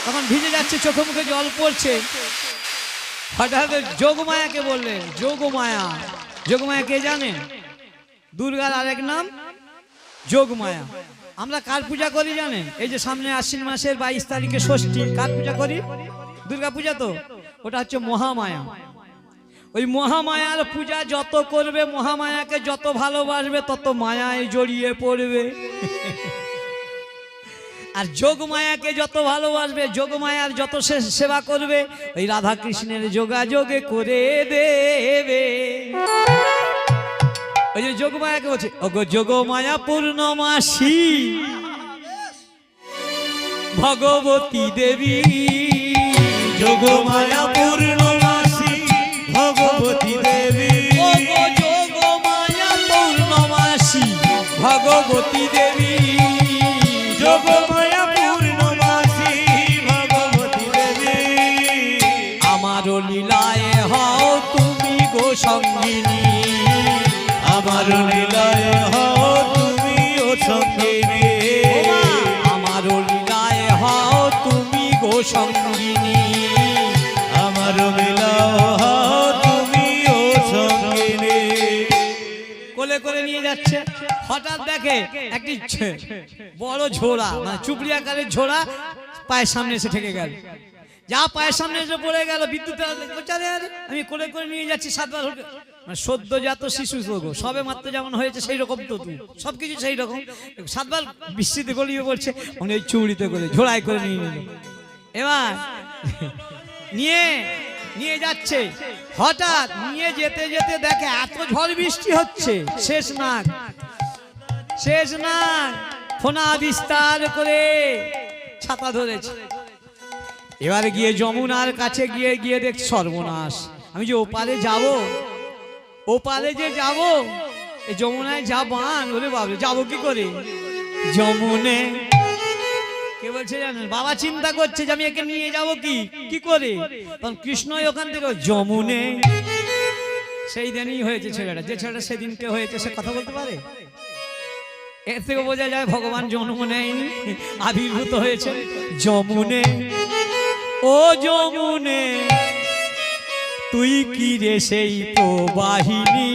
তখন ভিজে যাচ্ছে, চোখে মুখে জল পড়ছে। হঠাৎ যোগমায়াকে বললেন, যোগমায়া। যোগমায়া কে জানেন? দুর্গার আরেক নাম যোগমায়া। আমরা কার পূজা করি জানেন? এই যে সামনে আশ্বিন মাসের 22 তারিখে ষষ্ঠী, কার পূজা করি? দুর্গা পূজা। তো ওটা হচ্ছে মহামায়া। ওই মহামায়ার পূজা যত করবে, মহামায়াকে যত ভালোবাসবে, তত মায়ায় জড়িয়ে পড়বে। আর যোগমায়াকে যত ভালোবাসবে, যোগমায়ার যত সেবা করবে, ওই রাধা কৃষ্ণের যোগাযোগে করে দেবে। ওই যে যোগমায়াকে বলছে, ওগো যোগমায়া পূর্ণমাসী ভগবতী দেবী। যোগমায়া পূর্ণমাসী ভগবতী দেবী। ওগো যোগমায়া পূর্ণমাসী ভগবতী দেবী। যোগমায়া পূর্ণমাসী ভগবতী দেবী। আমার লীলায় হও তুমি গো সঙ্গিনী, আমার লীলায় হও তুমি ও সঙ্গিনী। আমার লীলায় হও তুমি গো সঙ্গিনী। আমার লীলায় হও তুমি ও সঙ্গিনী। কোলে করে নিয়ে যাচ্ছে। হঠাৎ দেখে একটি বড় ঝোড়া, মানে চুপড়ি আকারের ঝোড়া পায়ের সামনে এসে ঠেকে গেল। যা পায়ের সামনে এসে পড়ে গেল, বিদ্যুৎ, আমি কোলে করে নিয়ে যাচ্ছি, 7 বার মানে সদ্যজাত শিশু তো গো, সবে মাত্র যেমন হয়েছে সেই রকম তো তুই, সবকিছু সেই রকম। সাতবার বৃষ্টিতে গলিয়ে পড়ছে, উনি ওই চুড়িতে করে ঝোড়াই করে নিয়ে নিল। এবার নিয়ে যাচ্ছে, হঠাৎ নিয়ে যেতে যেতে দেখে এত ঝড় বৃষ্টি হচ্ছে, শেষ নাগ ফোনা বিস্তার করে ছাতা ধরেছে। এবারে গিয়ে যমুনার কাছে গিয়ে দেখ সর্বনাশ, আমি যে ওপারে যে যাব, এই যমুনায় যা বান, ওরে বাবা যাবো কি করে যমুনে। কে বলছে জানেন, বাবা চিন্তা করছে যে আমি একে নিয়ে যাব কি করে, তখন কৃষ্ণই ওখান থেকে যমুনে। সেই দিনই হয়েছে ছেলেটা, যে ছেলেটা সেদিনকে হয়েছে সে কথা বলতে পারে। এর থেকে বোঝা যায় ভগবান জন্ম নেয়নি, আবির্ভূত হয়েছে যমুনে। ও যমুনে তুই কি রে সেই প্রবাহিনী,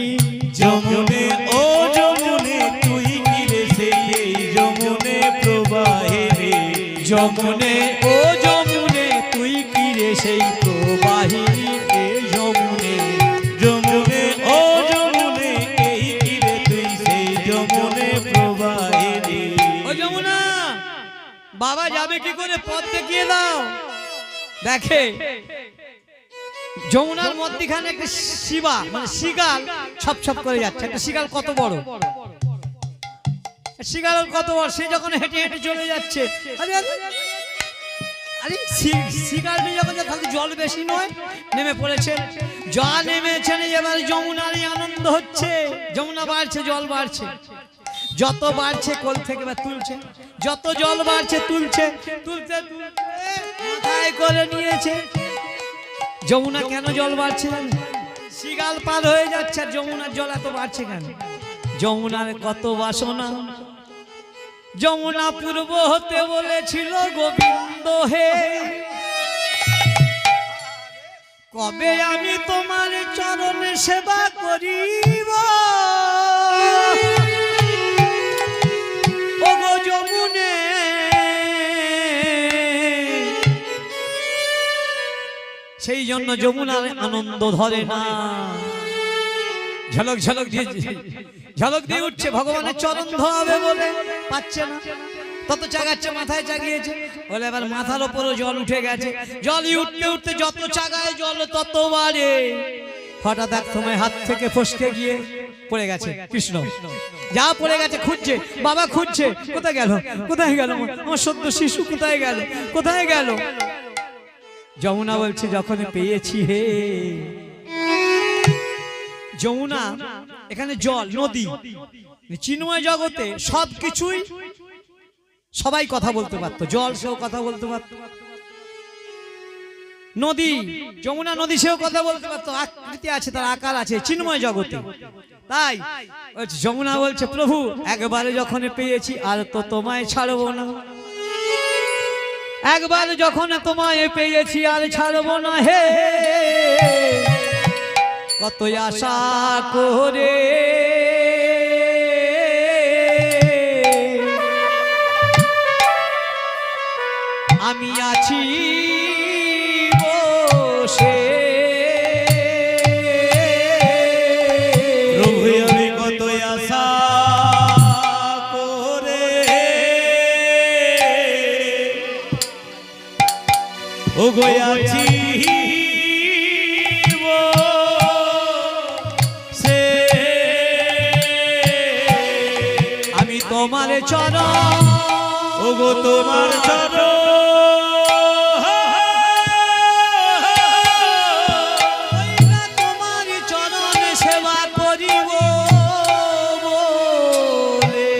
যমুনে ও যমুনে তুই কি রে সেই যমুনে প্রবাহিনী, যমুনে ও যমুনে তুই কি রে সেই প্রবাহিনী, এ যমুনে যমুনে ও যমুনে এই কি রে তুই সেই যমুনে প্রবাহিনী। ও যমুনা, বাবা যাবে কি করে, পথ দেখিয়ে দাও। দেখে যমুনার মধ্যখানে একটা শিবা মানে শিগাল ছপ করে যাচ্ছে। একটা শিগাল কত বড়, সে যখন হেঁটে হেঁটে চলে যাচ্ছে, আরে শিগালটি যখন খালি জল বেশি নয়, নেমে পড়েছে, জল নেমেছেন। এবার যমুনারই আনন্দ হচ্ছে, যমুনা বাড়ছে, জল বাড়ছে, যত বাড়ছে কোল থেকে বা তুলছে, যত জল বাড়ছে তুলতে মাথায় করে নিয়েছে। যমুনা কেন জল বাড়ছে জানেন, শিগাল পার হয়ে যাচ্ছে, আর যমুনার জল এত বাড়ছে কেন? যমুনার কত বাসনা। যমুনা পূর্ব হতে বলেছিল গোবিন্দ হে, কবে আমি তোমার চরণে সেবা করিব। ওগো যমুনে সেই জন্য যমুনার আনন্দ ধরে না, ঝলক দিয়ে উঠছে, ভগবানের চরণ ধোয়াবে বলে পাচ্ছে না, তত চাগাচ্ছে, মাথায় চাগিয়েছে বলে এবার মাথার ওপরও জল উঠে গেছে। জল উঠতে যত চাগায় জল তত বাড়ে। হঠাৎ এক সময় হাত থেকে ফসকে গিয়ে পড়ে গেছে কৃষ্ণ, যা পড়ে গেছে, খুঁজছে, বাবা খুঁজছে, কোথায় গেল আমার সদ্য শিশু, কোথায় গেল। যমুনা বলছে যখন পেয়েছি হে। যমুনা এখানে জল, নদী, চিন্ময় জগতে সবকিছুই সবাই কথা বলতে পারতো, জল সেও কথা বলতে পারতো, নদী যমুনা নদী সেও কথা বলতে পারতো, আকৃতি আছে, তার আকার আছে চিন্ময় জগতে। তাই যমুনা বলছে প্রভু একবারে যখন পেয়েছি আর তো তোমায় ছাড়বো না, একবার যখন তোমায় পেয়েছি আর ছাড়বো না হে। কত আশা করে আমি আছি বসে, প্রভু আমি কত আশা করে ও গয়াছি আমি তোমার চরণ, ওগো তোমার চরণ তোমার চরণ সেবা করিব বলে।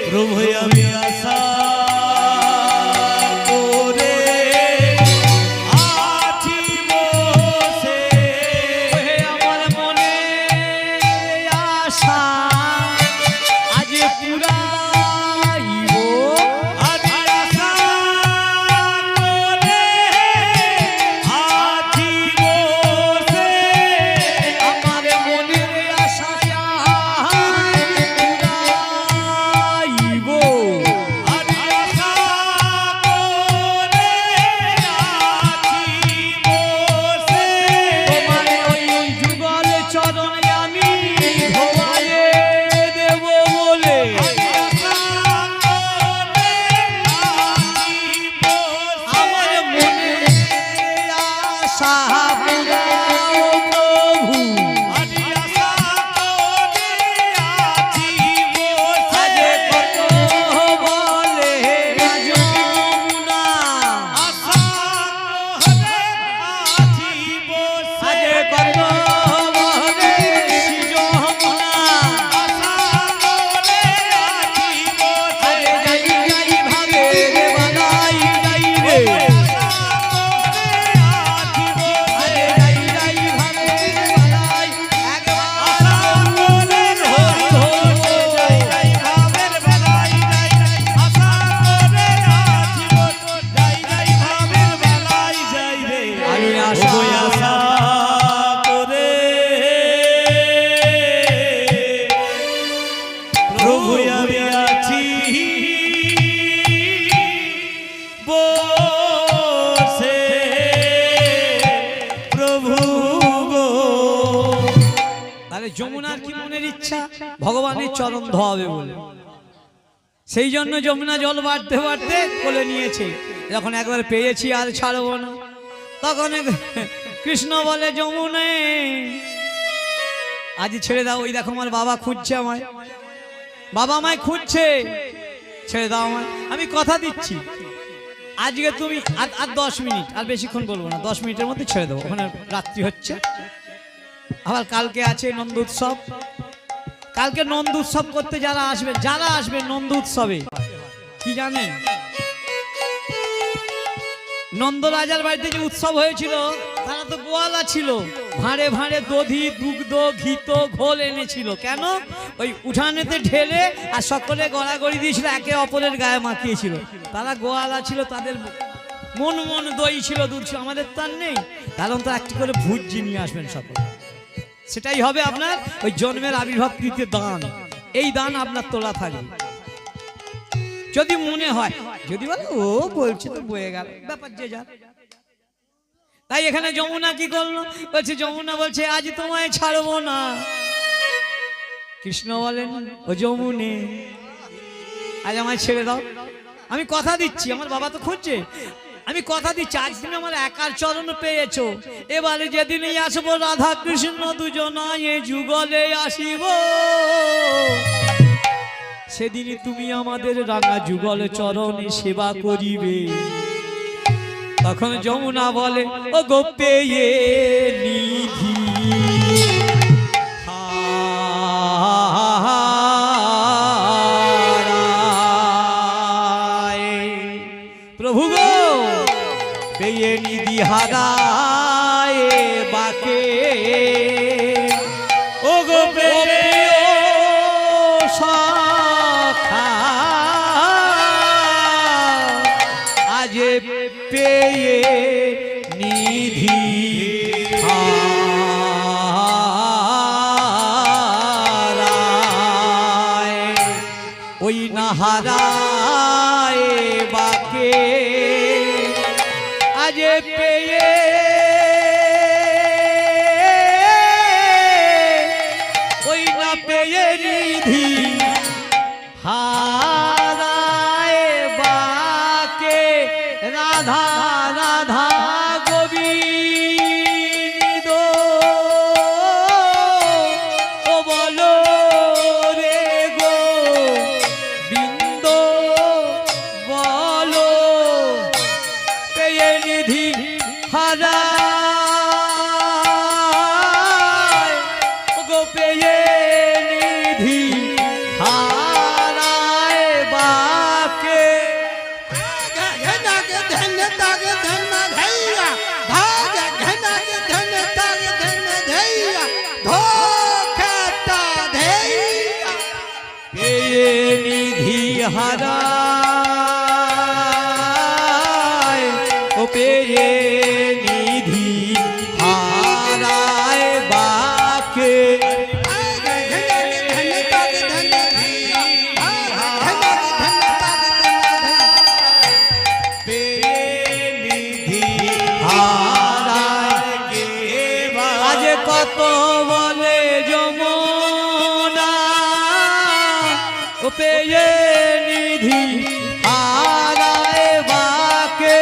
প্রভু আমি আশা করে আছি বসে, আমার মনে আশা আজ পুরা আশা পুরাও প্রভু আদি আশা করে আছি বসে আজে কত বলে যমুনা আশা করে আছি বসে আজে কত বলে যমুনা আশা করে আছি বসে আজে যাই যাই ভাবে রে বানাই যাই রে আজে যাই যাই ভাবে রে বানাই আমি আশা প্রভু আমি আছি বসে প্রভু গো। তাহলে যমুনার কি মনের ইচ্ছা ভগবানের চরণ ধোয়াবে বলে, সেই জন্য যমুনা জল বাড়তে বাড়তে কোলে নিয়েছে। যখন একবার পেয়েছি আর ছাড়বো না, তখন কৃষ্ণ বলে যমুনে আজ ছেড়ে দাও। ওই দেখো আমার বাবা খুঁজছে আমায়, বাবা আমায় খুঁজছে, ছেড়ে দাও আমায়। আমি কথা দিচ্ছি আজকে তুমি আর 10 মিনিট, আর বেশিক্ষণ বলবো না, 10 মিনিটের মধ্যে ছেড়ে দেবো। ওখানে রাত্রি হচ্ছে, আবার কালকে আছে নন্দ উৎসব। কালকে নন্দ উৎসব করতে যারা আসবেন নন্দ উৎসবে কি জানেন, নন্দ রাজার বাড়িতে যে উৎসব হয়েছিল তারা তো গোয়ালা ছিল, ভাঁড়ে ভাঁড়ে দধি দুগ্ধ ঘিত ঘোল এনেছিল। কেন? ওই উঠানেতে ঢেলে আর সকলে গড়াগড়ি দিয়েছিল, একে অপরের গায়ে মাখিয়েছিল। তারা গোয়ালা ছিল, তাদের মন মন দই ছিল, দুধ ছিল। আমাদের তার নেই, কারণ তো একটি করে ভুজি নিয়ে আসবেন সকলে। সেটাই হবে আপনার ওই জন্মের আবির্ভাব কৃতে দান। এই দান আপনার তোলা থাকবে যদি মনে হয়। যদি বলে ও বলছে তো বয়ে গেল, ব্যাপার যে যা। তাই এখানে যমুনা কি করলো, বলছে যমুনা বলছে আজ তোমায় ছাড়বো না। কৃষ্ণ বলেন ও যমুনে আজ আমায় ছেড়ে দাও, আমি কথা দিচ্ছি। আমার বাবা তো খুঁজছে, আমি কথা দিচ্ছি আজ তুমি আমার একার চরণ পেয়েছো। এবারে যেদিনই আসবো রাধা কৃষ্ণ দুজনায় যুগলে আসিব, সেদিনই তুমি আমাদের রাঙা যুগল চরণে সেবা করিবে। তখন যমুনা বলে ও গো পেয়ে নিধি প্রভু গো পেয়ে নিধি হারায় বাকে ও গো আজ পেয়ে নিধি হারায়, ওই না হারায় বাকে আজ পেয়ে ওই না পেয়ে নিধি হারায় বাকে রাধা রাধা গোবিন্দ ও বলো রে গো বিন্দ বলো পেয়ে নিধি হারায় গো পেয়ে নিধি হারায় বাকে পেয়ে নিধি হারায় ও পেয়ে নিধি হারায় বাকে আজ কত বলে যমুনা ও পেয়ে নিধি হারায় বাকে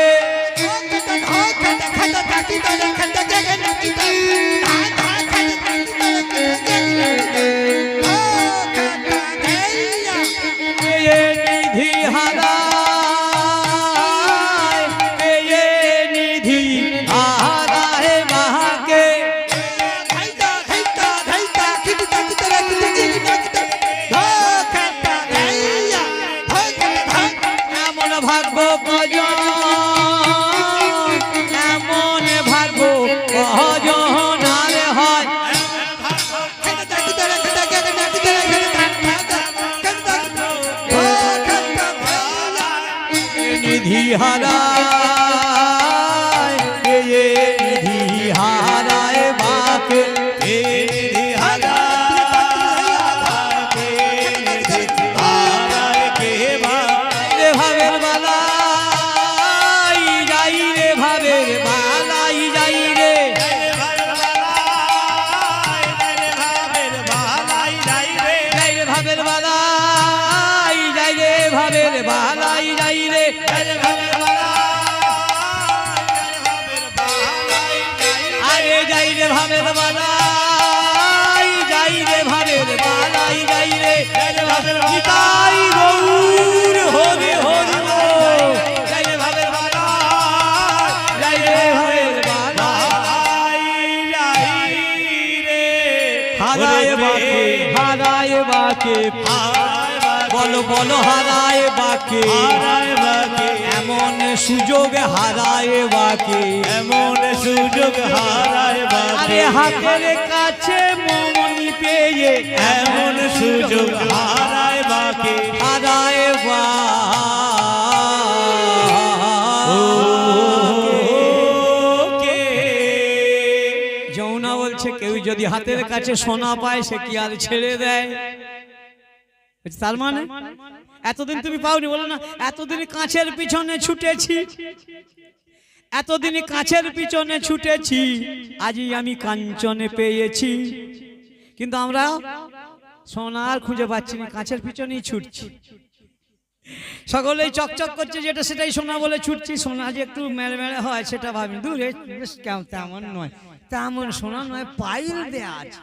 হারায় কে নিধি হারায় বাকে ভাবের বালাই যাই রে ভাবের বালাই যাই রে যাই রে ভাবের বালাই যাই রে ভাবের বালাই যাই রে আরে যাই রে ভাবের বালাই যাই রে ভাবের বালাই যাই রে নিতাই গৌর হরি হরি বল যাই রে ভাবের বালাই যাই রে ভাবের বালাই যাই রে হারায় বাকে বলো বলো হারায় বাকে এমন সুযোগ হারায় বাকে এমন সুযোগ হারায় আরে হাতের কাছে মমনি পেয়ে এমন সুযোগ হারায় বাকে হারায় বাকে যমুনা বলছে কেউ যদি হাতের কাছে সোনা পায় সে কি আর ছেড়ে দেয় তার মানে এতদিন তুমি পাওনি বলো না এতদিন কাঁচের পিছনে ছুটেছি এতদিন কাঁচের পিছনে ছুটেছি আজই আমি কাঞ্চনে পেয়েছি কিন্তু আমরা সোনা আর খুঁজে পাচ্ছি না কাঁচের পিছনেই ছুটছি সকলেই চকচক করছে যেটা সেটাই সোনা বলে ছুটছি সোনা যে একটু মেলে মেলে হয় সেটা ভাবি দূরে তেমন নয় তেমন সোনা নয় পাইল দেয়া আছে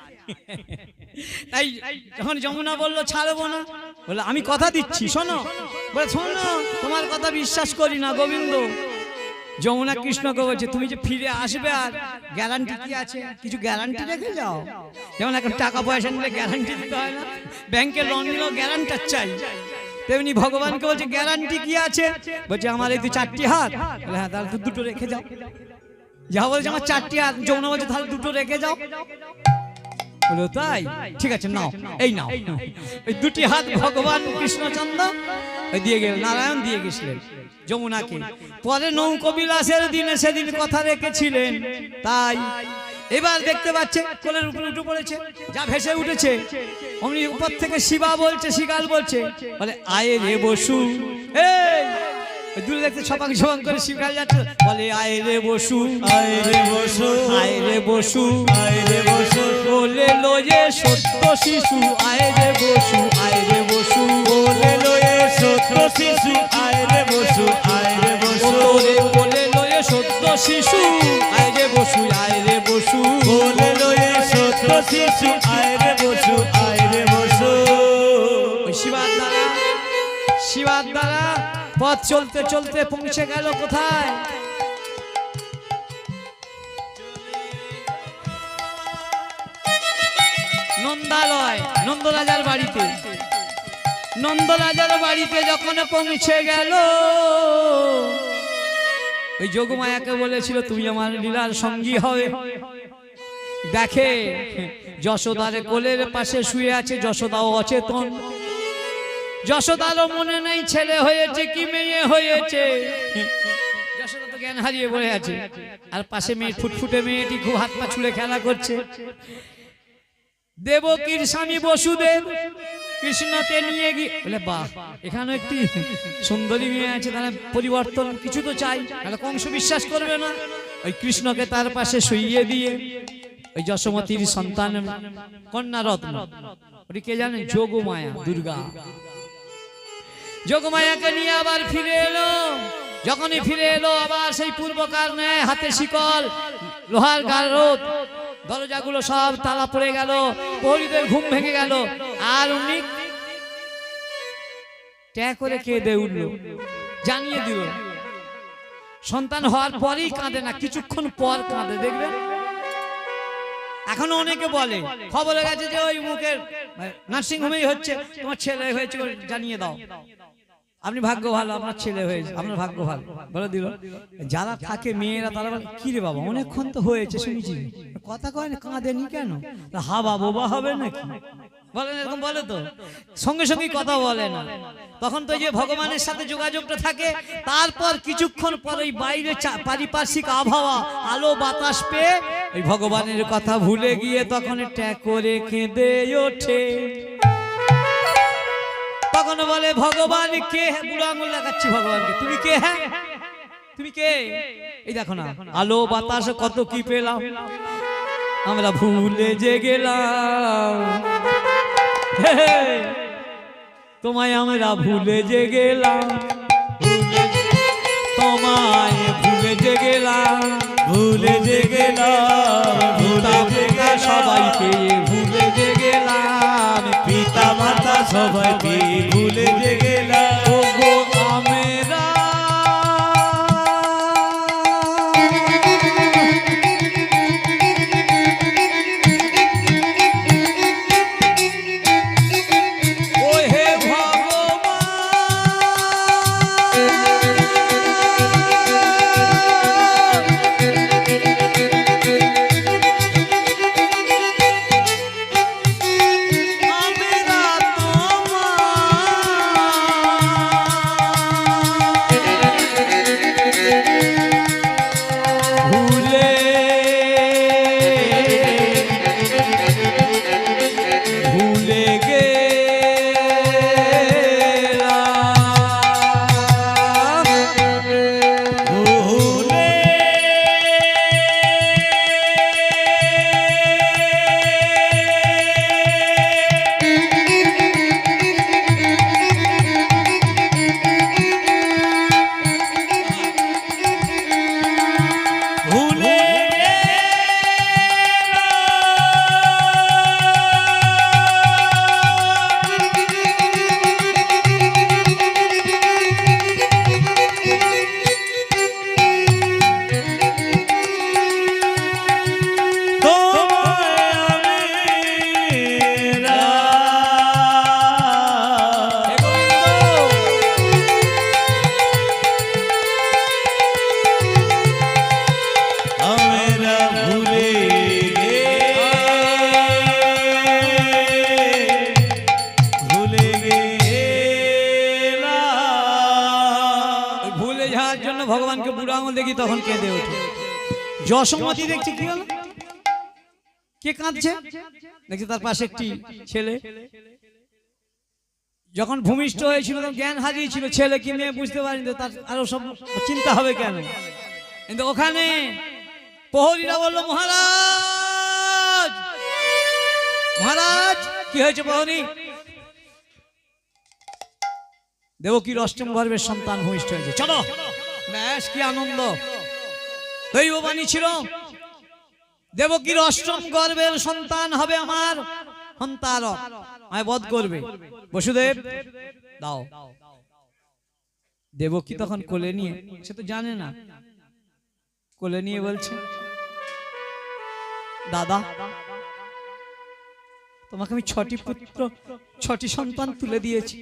তাই যখন যমুনা বললো ছাড়বো না বলে আমি কথা দিচ্ছি শোনো বলে শোনো তোমার কথা বিশ্বাস করি না গোবিন্দ যমুনা কৃষ্ণকে বলছে তুমি যে ফিরে আসবে আর গ্যারান্টি কি আছে কিছু গ্যারান্টি রেখে যাও যেমন এখন টাকা পয়সা নিলে গ্যারান্টি দিতে হয় না ব্যাংকে লোন নিলেও গ্যারান্টার চাই তেমনি ভগবানকে বলছে গ্যারান্টি কি আছে বলছে আমার এই 4টি হাত বলে হ্যাঁ তাহলে দুটো রেখে যাও যা বলছে আমার 4টি হাত যমুনা বলছে তাহলে দুটো রেখে যাও বলো তাই ঠিক আছে নাও এই নাও এই 2টি হাত ভগবান কৃষ্ণচন্দ্র দিয়ে গেল নারায়ণ দিয়ে গেছিলেন যমুনাকে পরে নৌকবিলাসের দিনে সেদিন কথা রেখেছিলেন তাই এবার দেখতে পাচ্ছে কোলের উপরে উঠে পড়েছে যা ভেসে উঠেছে অমনি উপর থেকে শিবা বলছে শিকাল বলছে বলে আয়ে রে বসু এই দূরে দেখতে ছপাং ছপাং করে শিকাল যাচ্ছে বলে আয়ে রে বসু আয় রে বসু আয়ে রে বসু আয় রে বসু বলে লয়ে সত্য শিশু আয়ে রে বসু আয়ে রে বসু বলে লয়ে সত্য শিশু আয় রে বসু আয় রে বসু বলে লয়ে সত্য শিশু আয়ে রে বসু আয়ে রে বসু বলে লয়ে সত্য শিশু আয় রে বসু আয় রে বসু শিবার দ্বারা পথ চলতে চলতে পৌঁছে গেল কোথায় নন্দালয় নন্দরাজার বাড়িতে নন্দরাজার বাড়িতে যখন পৌঁছে গেল ওই যোগমায়াকে বলেছিল তুমি আমার লীলার সঙ্গী হবে দেখে যশোদার কোলের পাশে শুয়ে আছে যশোদাও অচেতন যশোদারও মনে নেই ছেলে হয়েছে কি মেয়ে হয়েছে যশোদা তো জ্ঞান হারিয়ে পড়ে আছে আর পাশে মেয়ে ফুটফুটে মেয়েটি খুব হাত পা ছুঁড়ে খেলা করছে দেবকীর স্বামী বসুদেব কৃষ্ণকে নিয়ে গিয়ে বলে বাহ এখানে একটি সুন্দরী মেয়ে আছে তাহলে পরিবর্তন কিছু তো চাই তাহলে কংস বিশ্বাস করবে না ওই কৃষ্ণকে তার পাশে শুইয়ে দিয়ে ওই যশোমতীর সন্তান কন্যা রত্ন ওটি কে জানেন যোগমায়া দুর্গা যোগমায়াকে নিয়ে আবার ফিরে এলো যখনই ফিরে এলো আবার সেই পূর্বকার নেয় হাতে শিকল লোহার গারদ দরজাগুলো সব তালা পড়ে গেল প্রহরীদের ঘুম ভেঙে গেল আর উনি ট্যা করে কেঁদে উঠল জানিয়ে দিল সন্তান হওয়ার পরেই কাঁদে না কিছুক্ষণ পর কাঁদে দেখবেন এখনো অনেকে বলে খবরে গেছে যে ওই মুখের নার্সিং হোমেই হচ্ছে তোমার ছেলে হয়েছে জানিয়ে দাও আপনি ভাগ্য ভালো আপনার ছেলে হয়েছে আপনার ভাগ্য ভালো বলে দিল যারা থাকে মেয়েরা তারা বলে কি রে বাবা অনেকক্ষণ তো হয়েছে শুনেছি কথা কয় না কাঁদেনি কেন হা বাবা হবে নাকি বলে না, এরকম বলে তো, সঙ্গে সঙ্গে কথা বলে না। তখন তো যে ভগবানের সাথে যোগাযোগটা থাকে, তারপর কিছুক্ষণ পর ওই বাইরে পারিপার্শ্বিক আবহাওয়া, আলো বাতাস পেয়ে ওই ভগবানের কথা ভুলে গিয়ে তখন ট্যাক করে কেঁদে ওঠে। তখন বলে ভগবান কে? বুড়ো আঙুল দেখাচ্ছি ভগবানকে, তুমি কে? হ্যাঁ তুমি কে? এই দেখো না, আলো বাতাস কত কি পেলাম, আমরা ভুলে যে গেলাম, তোমায় আমরা ভুলে যে গেলাম, তোমায় ভুলে যে গেলাম, ভুলে যে গেলাম, ভুলে যে গেলাম, সবাইকে ভুলে যে গেলাম, পিতা মাতা সবাইকে ভুলে যে গেলাম। ওগো আমরা ও হে ভুলে গেলাম, ভুলে ভুলে ভুলে যাওয়ার জন্য ভগবানকে বুড়ো আঙুল দেখি তখন কেঁদে ওঠে। যশোমতি দেখছি কি হলো, কে কাঁদছে? দেখছি তার পাশে একটি ছেলে, যখন ভূমিষ্ঠ হয়েছিল তখন জ্ঞান হারিয়েছিল, ছেলে কি মেয়ে বুঝতে পারেনি, তার আরো সব চিন্তা হবে কেন। কিন্তু ওখানে প্রহরীরা বললো, মহারাজ মহারাজ কি হয়েছে? প্রহরী, দেবকীর অষ্টম গর্ভের সন্তান ভূমিষ্ঠ হয়েছে, চলো। ব্যাস কি আনন্দ, দৈববাণী ছিল দেবকীর অষ্টম গর্ভের সন্তান হবে আমার সন্তারক, আমায় বধ করবে। বসুদেব দাও। দেবকী তখন কোলে নিয়ে, সে তো জানে না, কোলে নিয়ে বলছে, দাদা তোমাকে আমি 6টি পুত্র 6টি সন্তান তুলে দিয়েছি।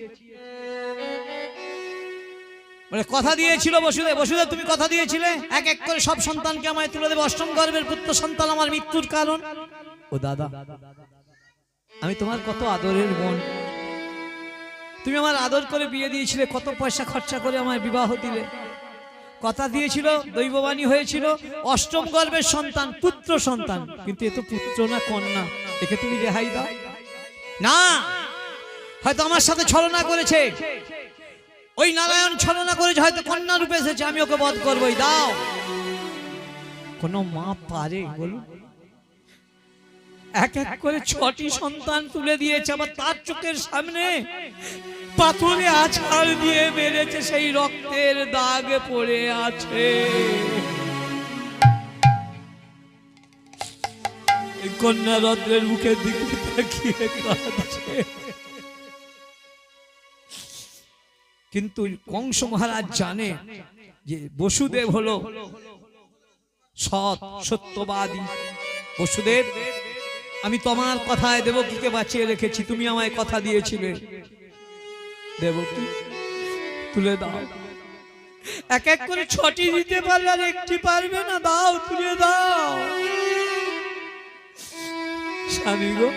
বলে কথা দিয়েছিল বসুদেব, বসুদেব তুমি কথা দিয়েছিলে এক এক করে সব সন্তানকে আমায় তুলে দেবে, অষ্টম গর্ভের পুত্র সন্তান আমার মৃত্যুর কারণ। ও দাদা, আমি তোমার কত আদরের বোন, তুমি আমার আদর করে বিয়ে দিয়েছিলে, কত পয়সা খরচা করে আমায় বিবাহ দিলে, কথা দিয়েছিল, দৈববাণী হয়েছিল অষ্টম গর্ভের সন্তান, পুত্র সন্তান, কিন্তু এ তো পুত্র না কন্যা, একে তুমি রেহাই দাও না। হয়তো আমার সাথে ছলনা করেছে, ওই নারায়ণ ছলনা করেছে, হয়তো কন্যা রূপে এসেছে, আমি ওকে বধ করবোই, দাও। কোন মা পারে বলুন? এক এক করে 6টি সন্তান তুলে দিয়েছে, আবার তার চোখের সামনে পাথরে আছাড় দিয়ে মেরেছে, সেই রক্তের দাগ পড়ে আছে। এই কন্যা রত্নের মুখের দিকে তাকিয়ে কাঁদছে। কিন্তু কংস মহারাজ জানে যে বসুদেব হলো সৎ সত্যবাদী। বসুদেব, আমি তোমার কথায় দেবকীকে বাঁচিয়ে রেখেছি, তুমি আমায় কথা দিয়েছিলে, দেবকী তুলে দাও। এক এক করে 6টি দিতে পারলে আর একটি পারবে না, দাও, তুলে দাও। স্বামী গো,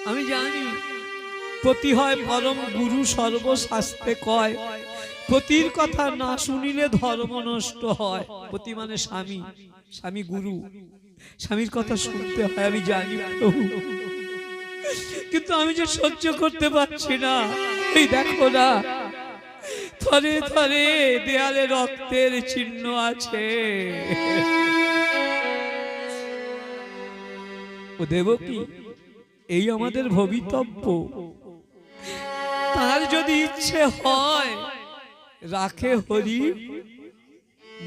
আমি জানি পতি হয় পরম গুরু, সর্বশাস্ত্রে কয় পতির কথা না শুনিলে ধর্ম নষ্ট হয়। পতি মানে স্বামী, স্বামী গুরু, স্বামীর কথা শুনতে হয় আমি জানি প্রভু, কিন্তু আমি যে সহ্য করতে পারছি না। এই দেখো না, থরে থরে দেয়ালে রক্তের চিহ্ন আছে। ও দেবকী, এই আমাদের ভবিতব্য। তার যদি ইচ্ছে হয় রাখে হরি,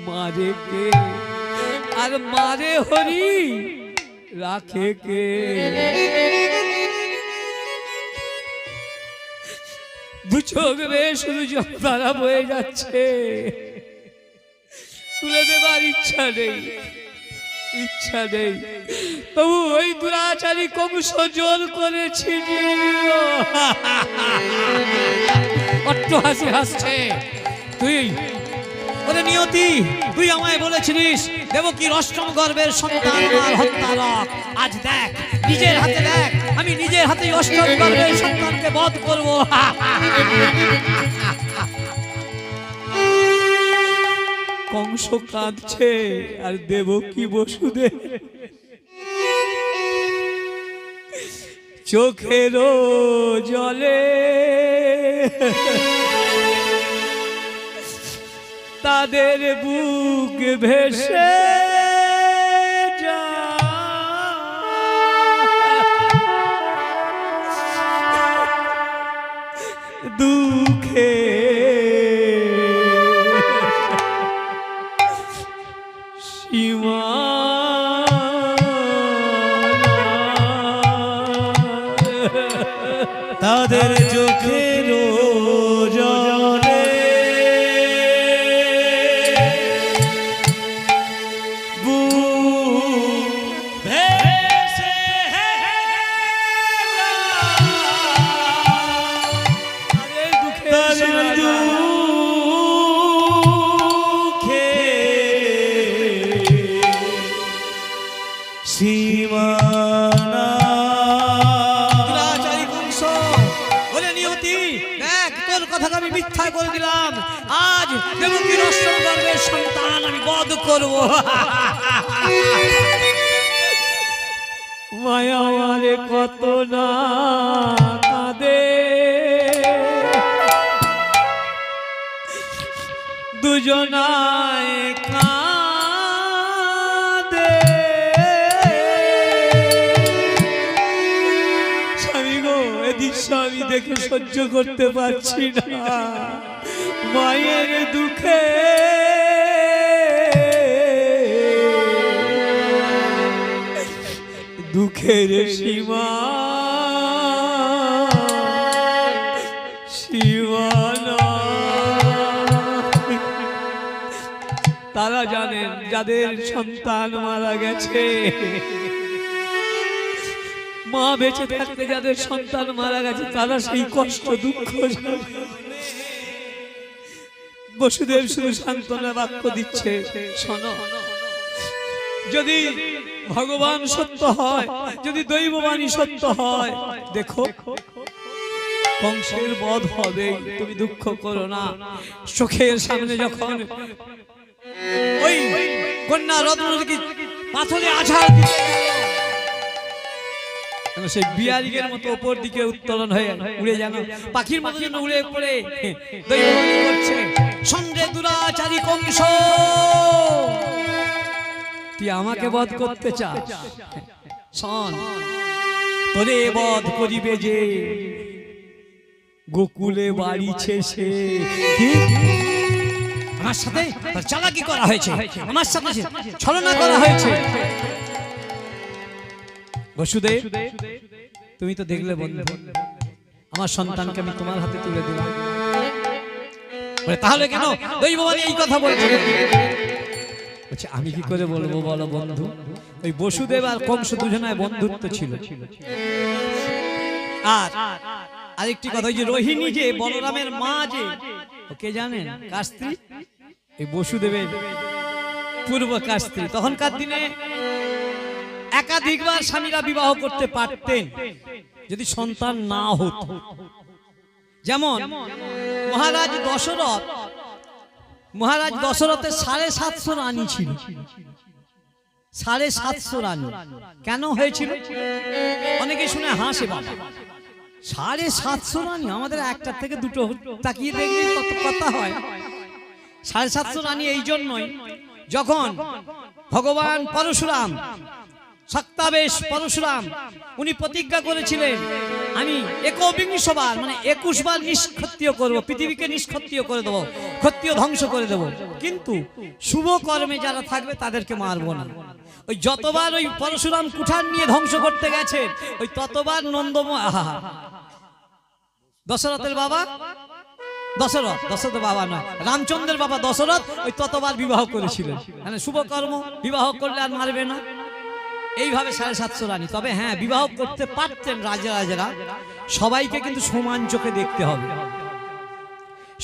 মারে কে? আর মারে হরি, রাখে কে? দু চোখ বেয়ে শুধু জলধারা বয়ে যাচ্ছে, তুলে দেবার ইচ্ছা নেই, ইচ্ছা নেই। তবু ওই দুরাচারী কংস জোর করে ছিনিয়ে নিল। অট্ট হাসি হাসছে। তুই ওরে নিয়তি, তুই আমায় বলেছিলিস দেবকীর অষ্টম গর্ভের সন্তান আর হত্যারক। আজ দেখ, নিজের হাতে দেখ, আমি নিজের হাতে অষ্টম গর্ভের সন্তানকে বধ করব। কংস কাঁদছে আর দেবকী বসুদেব চোখের জলে তাদের বুক ভেসে দুঃখে সীমা তাদের চোখের জলে বুক ভেসে তাদের দুঃখে সীমানা। কথাকে আমি মিথ্যা করে দিলাম। আজ দেবকীর অষ্টম গর্ভের সন্তান আমি বধ করব। মায়া মারে কত না কাঁদে, দুজনায় কাঁদে। স্বামী গো, এ দৃশ্য আমি দেখে সহ্য করতে পারছি না। মায়ের দুঃখে দুঃখের সীমা সীমানা। তারা জানেন যাদের সন্তান মারা গেছে, মা বেঁচে থাকতে যাদের সন্তান মারা গেছে, তারা সেই কষ্ট দুঃখ জানে। বসুদেব শুধু সান্ত্বনা বাক্য দিচ্ছে, শোনো, যদি ভগবান সত্য হয়, যদি দৈববাণী সত্য হয়, দেখো কংসের বধ হবে, তুমি দুঃখ করো না। চোখের সামনে যখন ওই কন্যা রত্নকে পাথরে আছাড় দিতে, সেই বিয়ারিকের মতো উপর দিকে উত্তোলন হয়ে উড়ে যেন পাখির মতো যেন উড়ে পড়ে দৈববাণী করছে, সন্দেহ দুরাচারী কংস, তুই আমাকে বধ করতে চাস? শোন, তোরে বধ করিবে যে গোকুলে বাড়িছে সে। কি আমার সাথে চালাকি করা হয়েছে, আমার সাথে ছলনা করা হয়েছে। বসুদেব, তুমি তো দেখলে বন্ধু, আমার সন্তানকে আমি তোমার হাতে তুলে দিলাম, তাহলে কেন দৈববাণী এই কথা বলছে? আমি কি করে বলবো বলো বন্ধু? ওই বসুদেব আর কংস দুজনায় বন্ধুত্ব ছিল। আর আরেকটি কথা, ওই যে রোহিণী যে বলরামের মা, যে ওকে জানেন কার স্ত্রী? এই বসুদেবের পূর্ব কার স্ত্রী। তখনকার দিনে একাধিকবার স্বামীরা বিবাহ করতে পারতেন, যদি সন্তান না হতো। যেমন মহারাজ দশরথের 750 রানী ছিল। 750 রানী কেন হয়েছিল? অনেকে শুনে হাসে, বাবা 750 রানী, আমাদের একটা থেকে দুটো তাকিয়ে দেখলে কত কথা হয়। 750 রানী এই জন্যই, যখন ভগবান পরশুরাম, শক্তাবেশ পরশুরাম, উনি প্রতিজ্ঞা করেছিলেন আমি 21 বার মানে 21 বার নিষ্ক্ষত্রিয় করব, পৃথিবীকে নিষ্ক্ষত্রিয় করে দেবো, ক্ষত্রিয় ধ্বংস করে দেব, কিন্তু শুভ কর্মে যারা থাকবে তাদেরকে মারবো না। ওই যতবার ওই পরশুরাম কুঠার নিয়ে ধ্বংস করতে গেছে, ওই ততবার দশরথের বাবা, দশরথের বাবা নয়, রামচন্দ্রের বাবা দশরথ ওই ততবার বিবাহ করেছিলেন, মানে শুভ কর্ম, বিবাহ করলে আর মারবে না। এইভাবে 750 রানী। তবে হ্যাঁ, বিবাহ করতে পারতেন রাজারা, সবাইকে কিন্তু সমান চোখে দেখতে হবে,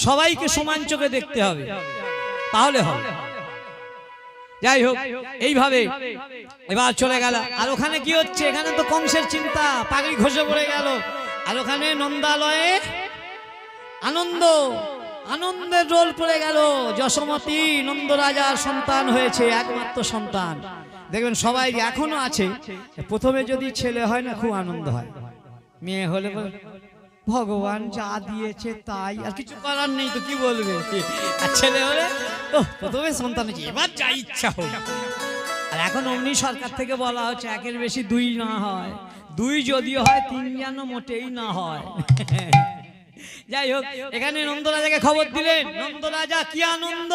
সবাইকে সমান চোখে দেখতে হবে, তাহলে হবে। যাই হোক, এইভাবে এবার চলে গেল। আর ওখানে কি হচ্ছে? এখানে তো কংসের চিন্তা, পাগড়ি খসে পড়ে গেল। আর ওখানে নন্দালয়ে আনন্দের রোল পড়ে গেল। যশোমতী নন্দ রাজার সন্তান হয়েছে, একমাত্র সন্তান। দেখবেন সবাই এখনো আছে, প্রথমে যদি ছেলে হয় না খুব আনন্দ হয়, মেয়ে হলে ভগবান যা দিয়েছে তাই, আর কিছু করার নেই তো কি বলবে। আর ছেলে হলে প্রথমে সন্তান হয়েছে, এবার যা ইচ্ছা হোক। আর এখন অমনি সরকার থেকে বলা হচ্ছে 1-এর বেশি 2 না হয়, 2 যদিও হয় 3 যেন মোটেই না হয়। যাই হোক, এখানে নন্দ রাজাকে খবর দিলেন। নন্দ রাজা কি আনন্দ!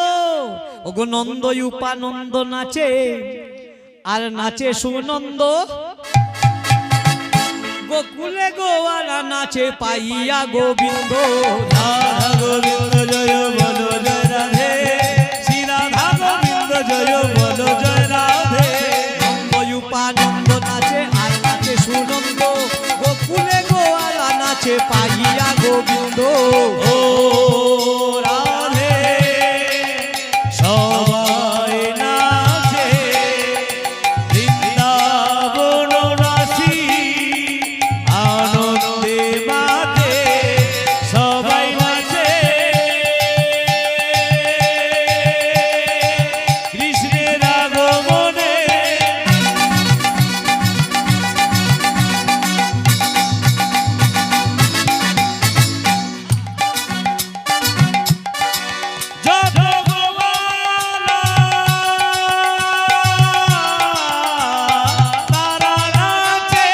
ওগো নন্দ উপানন্দ নাচে, আর নাচে সুনন্দ, গোকুলে গোয়ালা নাচে পাইয়া গোবিন্দ। রাধা গোবিন্দ জয় বলো জয় রাধে, শ্রী রাধা গোবিন্দ জয় বলো জয় রাধে। নন্দ উপানন্দ নাচে, আর নাচে সুনন্দ, গোকুলে গোয়ালা নাচে পাইয়া গোবিন্দ। ও রাধে সবাই নাচে, বৃন্দাবন রাশি আনন্দে মাতে, সবাই নাচে কৃষ্ণের আগমনে। যত গোপালা তারা নাচে,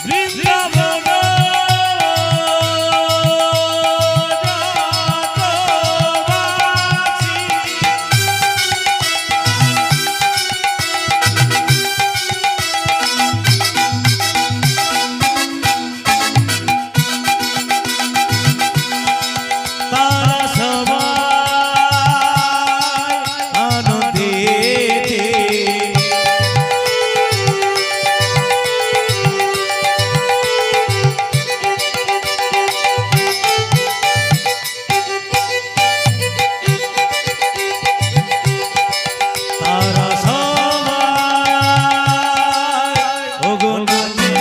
বৃন্দাবন যতবাসী তারা সবাই আনন্দেতে, তারা সবাই ওগো নাচে,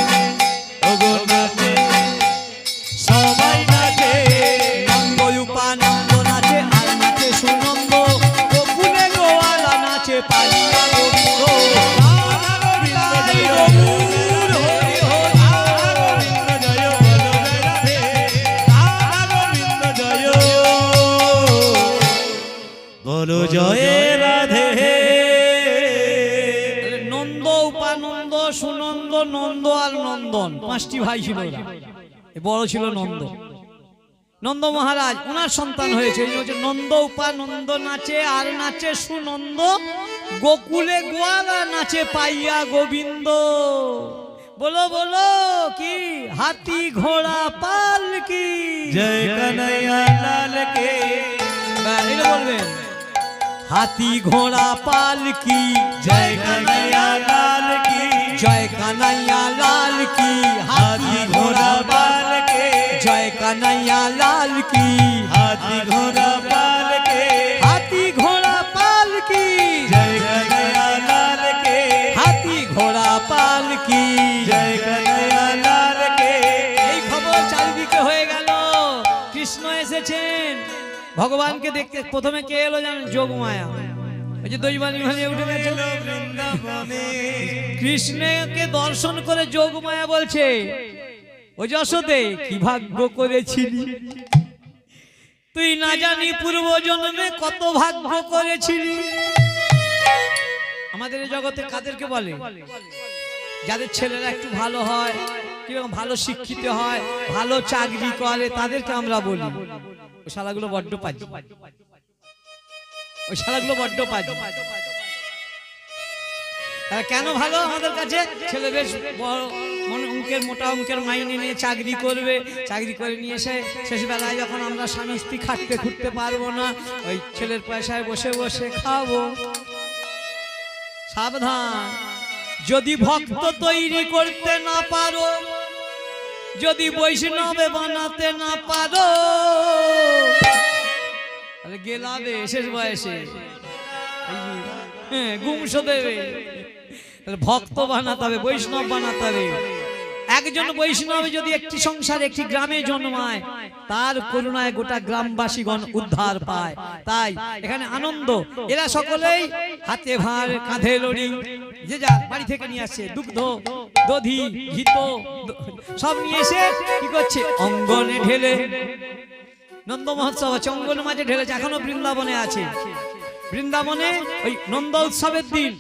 ওগো নাচে, সবাই নাচে। নন্দ উপানন্দ নাচে, আর নাচে সুনন্দ, গোকুলে গোয়ালা নাচে পাইয়া গোবিন্দ। রাধা গোবিন্দ জয় বলো জয় রাধে, রাধা গোবিন্দ জয় বলো জয় রাধে। নন্দ উপানন্দ সুনন্দ নন্দ আর নন্দন 5টি ভাই ছিল ওরা। বড় ছিল নন্দ। নন্দ মহারাজ ওনার সন্তান হয়েছে, এই হচ্ছে নন্দ উপানন্দ নাচে, আর নাচে সুনন্দ, গোকুলে গোয়ালা নাচে পাইয়া গোবিন্দ। বলো বলো কি, হাতি ঘোড়া পালকি জয় কনৈয়া লাল কে, এটা বলবেন। হাতি ঘোড়া পালকি জয় কনৈয়া লাল কি, জয় কানাইয়া লাল কি, হাতি ঘোড়া পাল কে, জয় কানাইয়া লাল কি। হাতি ঘোড়া পাল এসেছেন ভগবানকে দেখতে। প্রথমে কে এলো জানেন? যোগমায়া। ওই যে দৈবানি ভালিয়ে উঠে গেছে। কৃষ্ণকে দর্শন করে যোগমায়া বলছে, ও যশোদে কি ভাগ্য করেছিলি তুই, না জানি পূর্ব জন্মে কত ভাগ্য করেছিলি। আমাদের এই জগতে কাদেরকে বলে? যাদের ছেলেরা একটু ভালো হয়, কিংবা ভালো শিক্ষিত হয়, ভালো চাকরি করে, তাদেরকে আমরা বলি ওই শালাগুলো বড্ড পাজি, ওই শালাগুলো বড্ড পাজি। তারা কেন ভালো আমাদের কাছে? ছেলে বেশ বড় অঙ্কের, মোটা অঙ্কের মাইনে নিয়ে চাকরি করবে, চাকরি করে নিয়ে এসে শেষবেলায় যখন আমরা স্বামী স্ত্রী খাটতে খুঁটতে পারবো না, ওই ছেলের পয়সায় বসে বসে খাবো। সাবধান, যদি ভক্ত তৈরি করতে না পারো, যদি বৈষ্ণবে বানাতে না পারো, তাহলে গেলাবে শেষ বয়সে গুমশো দেবে। ভক্ত বানাতে হবে, বৈষ্ণব বানাতে হবে। একজন বৈষ্ণব যদি একটি সংসার, একটি গ্রামে জন্মায়, তার করুণায় গোটা গ্রামবাসীগণ উদ্ধার পায়। তাই এখানে আনন্দ। এরা সকলেই হাতে ভার, কাঁধে লড়ি, যে যা বাড়ি থেকে নিয়ে আসছে দুগ্ধ, দধি, ঘিত সব নিয়ে এসে কি করছে? অঙ্গনে ঢেলে। নন্দ মহোৎসব আছে, অঙ্গন মাঝে ঢেলেছে, এখনো বৃন্দাবনে আছে। বৃন্দাবনে ওই নন্দ উৎসবের দিন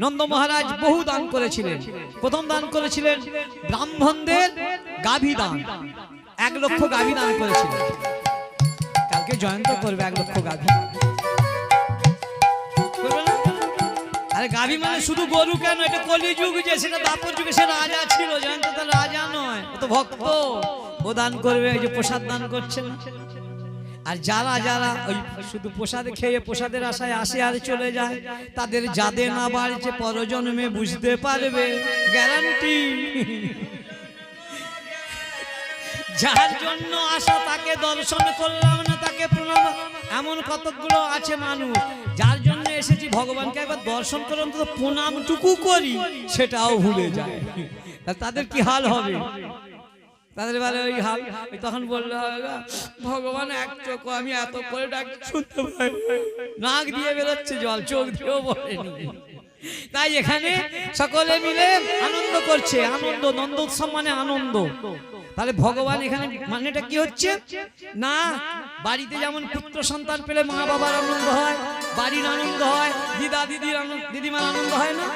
নন্দ মহারাজ বহু দান করেছিলেন। প্রথম দান করেছিলেন ব্রাহ্মণদের গাভী দান, 1 লক্ষ গাভী দান করেছিলেন। কালকে জয়ন্ত করবে 1 লক্ষ গাভী। আরে গাভী মানে শুধু গরু কেন, এটা কলিযুগ, যে সেটা দাপর যুগে সে রাজা ছিল। জয়ন্ত তার রাজা নয়, ও তো ভক্ত। ও দান করবে, এই যে প্রসাদ দান করছেন। আর যারা যারা ওই শুধু প্রসাদ খেয়ে প্রসাদের আশায় আসে আর চলে যায়, তাদের যাদের না বাড়ছে পরজন্মে বুঝতে পারবে, গ্যারান্টি। যার জন্য আসা তাকে দর্শন করলাম না, তাকে প্রণাম। এমন কতগুলো আছে মানুষ যার জন্য এসেছি, ভগবানকে একবার দর্শন করলাম তো প্রণামটুকু করি, সেটাও ভুলে যায়। তাদের কি হাল হবে? তাদের বেলা ওই হাল। তখন বললে ভগবান এক চোখ, আমি এত করে ডাক শুনতে পাই, নাক দিয়ে বেরোচ্ছে জল, চোখ দিয়েও বলেনি। তাই এখানে সকলে মিলে আনন্দ করছে। আনন্দ, নন্দ উৎসব মানে আনন্দ। তাহলে ভগবান এখানে মানেটা কি হচ্ছে? না বাড়িতে যেমন পুত্র সন্তান পেলে মা বাবার আনন্দ হয়, বাড়ির আনন্দ হয়, দিদা দিদির দিদিমার আনন্দ হয় না?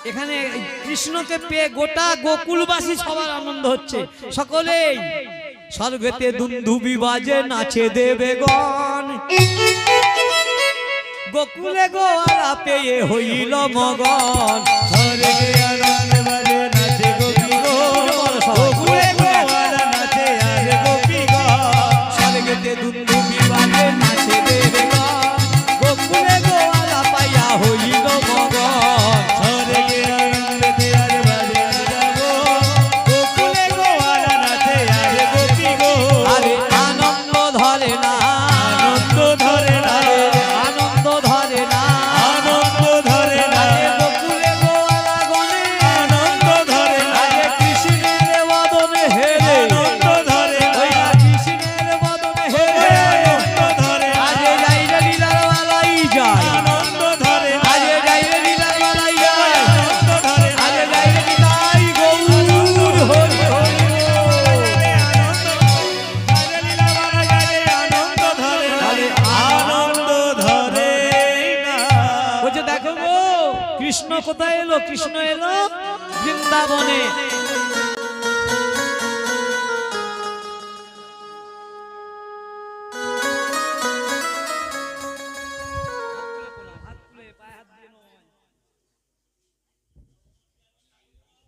এখানে কৃষ্ণকে পেয়ে গোটা গোকুলবাসী সবার আনন্দ হচ্ছে। সকলেই স্বর্গেতে দুন্দুবি বাজে, নাচে দেবগণ, গোকুলে গোয়ালা পেয়ে হইল মগন। স্বর্গে আনন্দ বাজে, নাচে গোপীগণ, গোকুলে গোয়ালা নাচে আর গোপীগণ। স্বর্গেতে দুন্দুবি বাজে, নাচে দেবগণ, গোকুলে গোয়ালা পাইয়া হইল মগন। স্বর্গে আনন্দেতে আর বাজে যাবো, গোকুলে গোয়ালা নাচে আর গোপীগণ। আরে আনন্দ ধরে না, আনন্দ ধরে না, আনন্দ ধরে না, আনন্দ ধরে না, গোকুলে গোয়ালা গনে আনন্দ ধরে না, কৃষ্ণের বদনে হেরে, আনন্দ ধরে না, কৃষ্ণের বদনে হেরে, আনন্দ ধরে না, আজে যাই রে লীলার বেলায় যায়, আনন্দ ধরে না, আজে যাই রে লীলার বেলায় যায়, আনন্দ ধরে না, আজে যাই রে লীলাই গৌর হরি হরি। বলছে দেখো গো কৃষ্ণ কোথায় এলো? কৃষ্ণ এলো বৃন্দাবনে।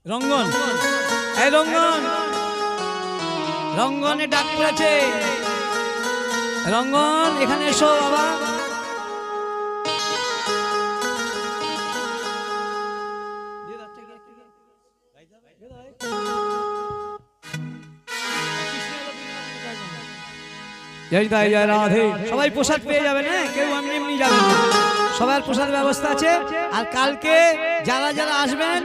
রঙ্গন, এই রঙ্গন, রঙ্গনে ডাক পড়েছে। রঙ্গন এখানে এসো বাবা। জয় জয় জয় রাধে। সবাই প্রসাদ পেয়ে যাবেন, হ্যাঁ, কেউ এমনি এমনি যাবেন না, সবার প্রসাদ ব্যবস্থা আছে। আর কালকে যারা যারা আসবেন,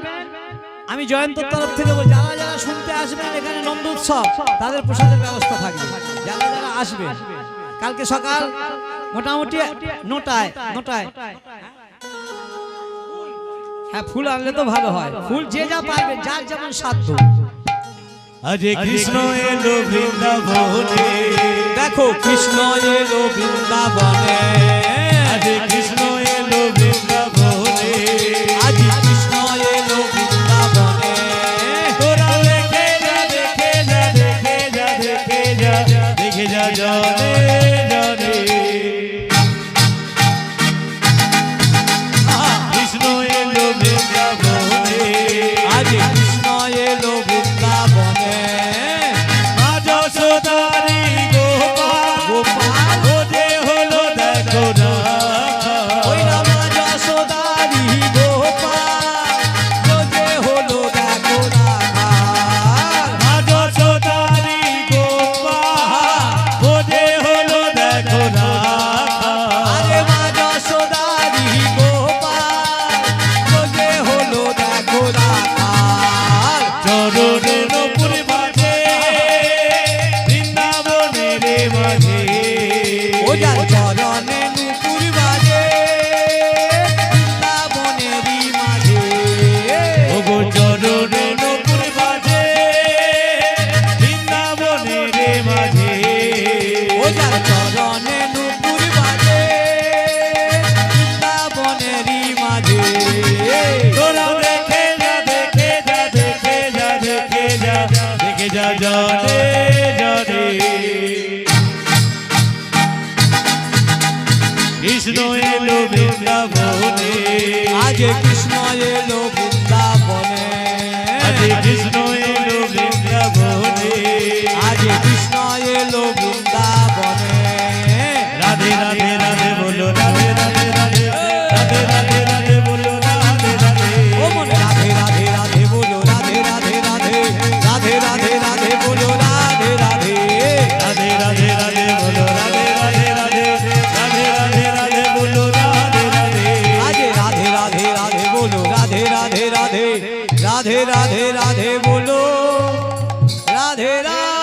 আমি জয়ন্তর তরফ থেকে যারা যারা শুনতে আসবেন এখানে নন্দ উৎসব, তাদের প্রসাদের ব্যবস্থা থাকবে। যারা যারা আসবেন কালকে সকাল মোটামুটি নটায় হ্যাঁ ফুল আনলে তো ভালো হয় ফুল যে যা পারবে যার যেমন সাধ্য আজ কৃষ্ণ এলো বৃন্দাবনে দেখো কৃষ্ণ এলো বৃন্দাবনে আজ কৃষ্ণ এলো বৃন্দাবনে আজ কৃষ্ণ এলো বৃন্দাবনে তোরা দেখে যা দেখে যা দেখে যা দেখে যা দেখে যা জানে জানে কৃষ্ণ এলো বৃন্দাবনে আজ কৃষ্ণ এলো বৃন্দাবনে মা যশোদারি গোপাল ও যে হলো দেখো না ওই রামা যশোদারি গোপাল ও যে হলো দেখো না মা যশোদারি গোপাল ও যে হলো দেখো না আরে মা যশোদারি গোপাল ও যে হলো দেখো না চরণে নপুর মাঝে বৃন্দাবনের মাঝে ও যার চরণে নুপুর বাজে বৃন্দাবনেরই মাঝে ওগো চরণে নপুর মাঝে বৃন্দাবনের মাঝে ও যার চরণে নুপুর বাজে বৃন্দাবনেরই মাঝে তোরা দেখে যা দেখে যা দেখে যা দেখে যা দেখে যা জানে জানে কৃষ্ণ এলো বৃন্দাবনে আজ কৃষ্ণ এলো বৃন্দাবনে আজ কৃষ্ণ এলো বৃন্দাবনে আজ কৃষ্ণ এলো বৃন্দাবনে রাধে রাধে রাধে বলো রাধে রাধে রাধে রাধে রাধে রাধে বলো রাধে রাধে ও মন রাধে রাধে রাধে বলো রাধে রাধে রাধে রাধে রাধে রাধে বলো রাধে রাধে রাধে রাধে রাধে বলো রাধে রাধে রাধে রাধে রাধে রাধে বলো রাধে রাধে আজ রাধে রাধে রাধে বলো রাধে রাধে রাধে রাধে রাধে রাধে বলো রাধে রাধে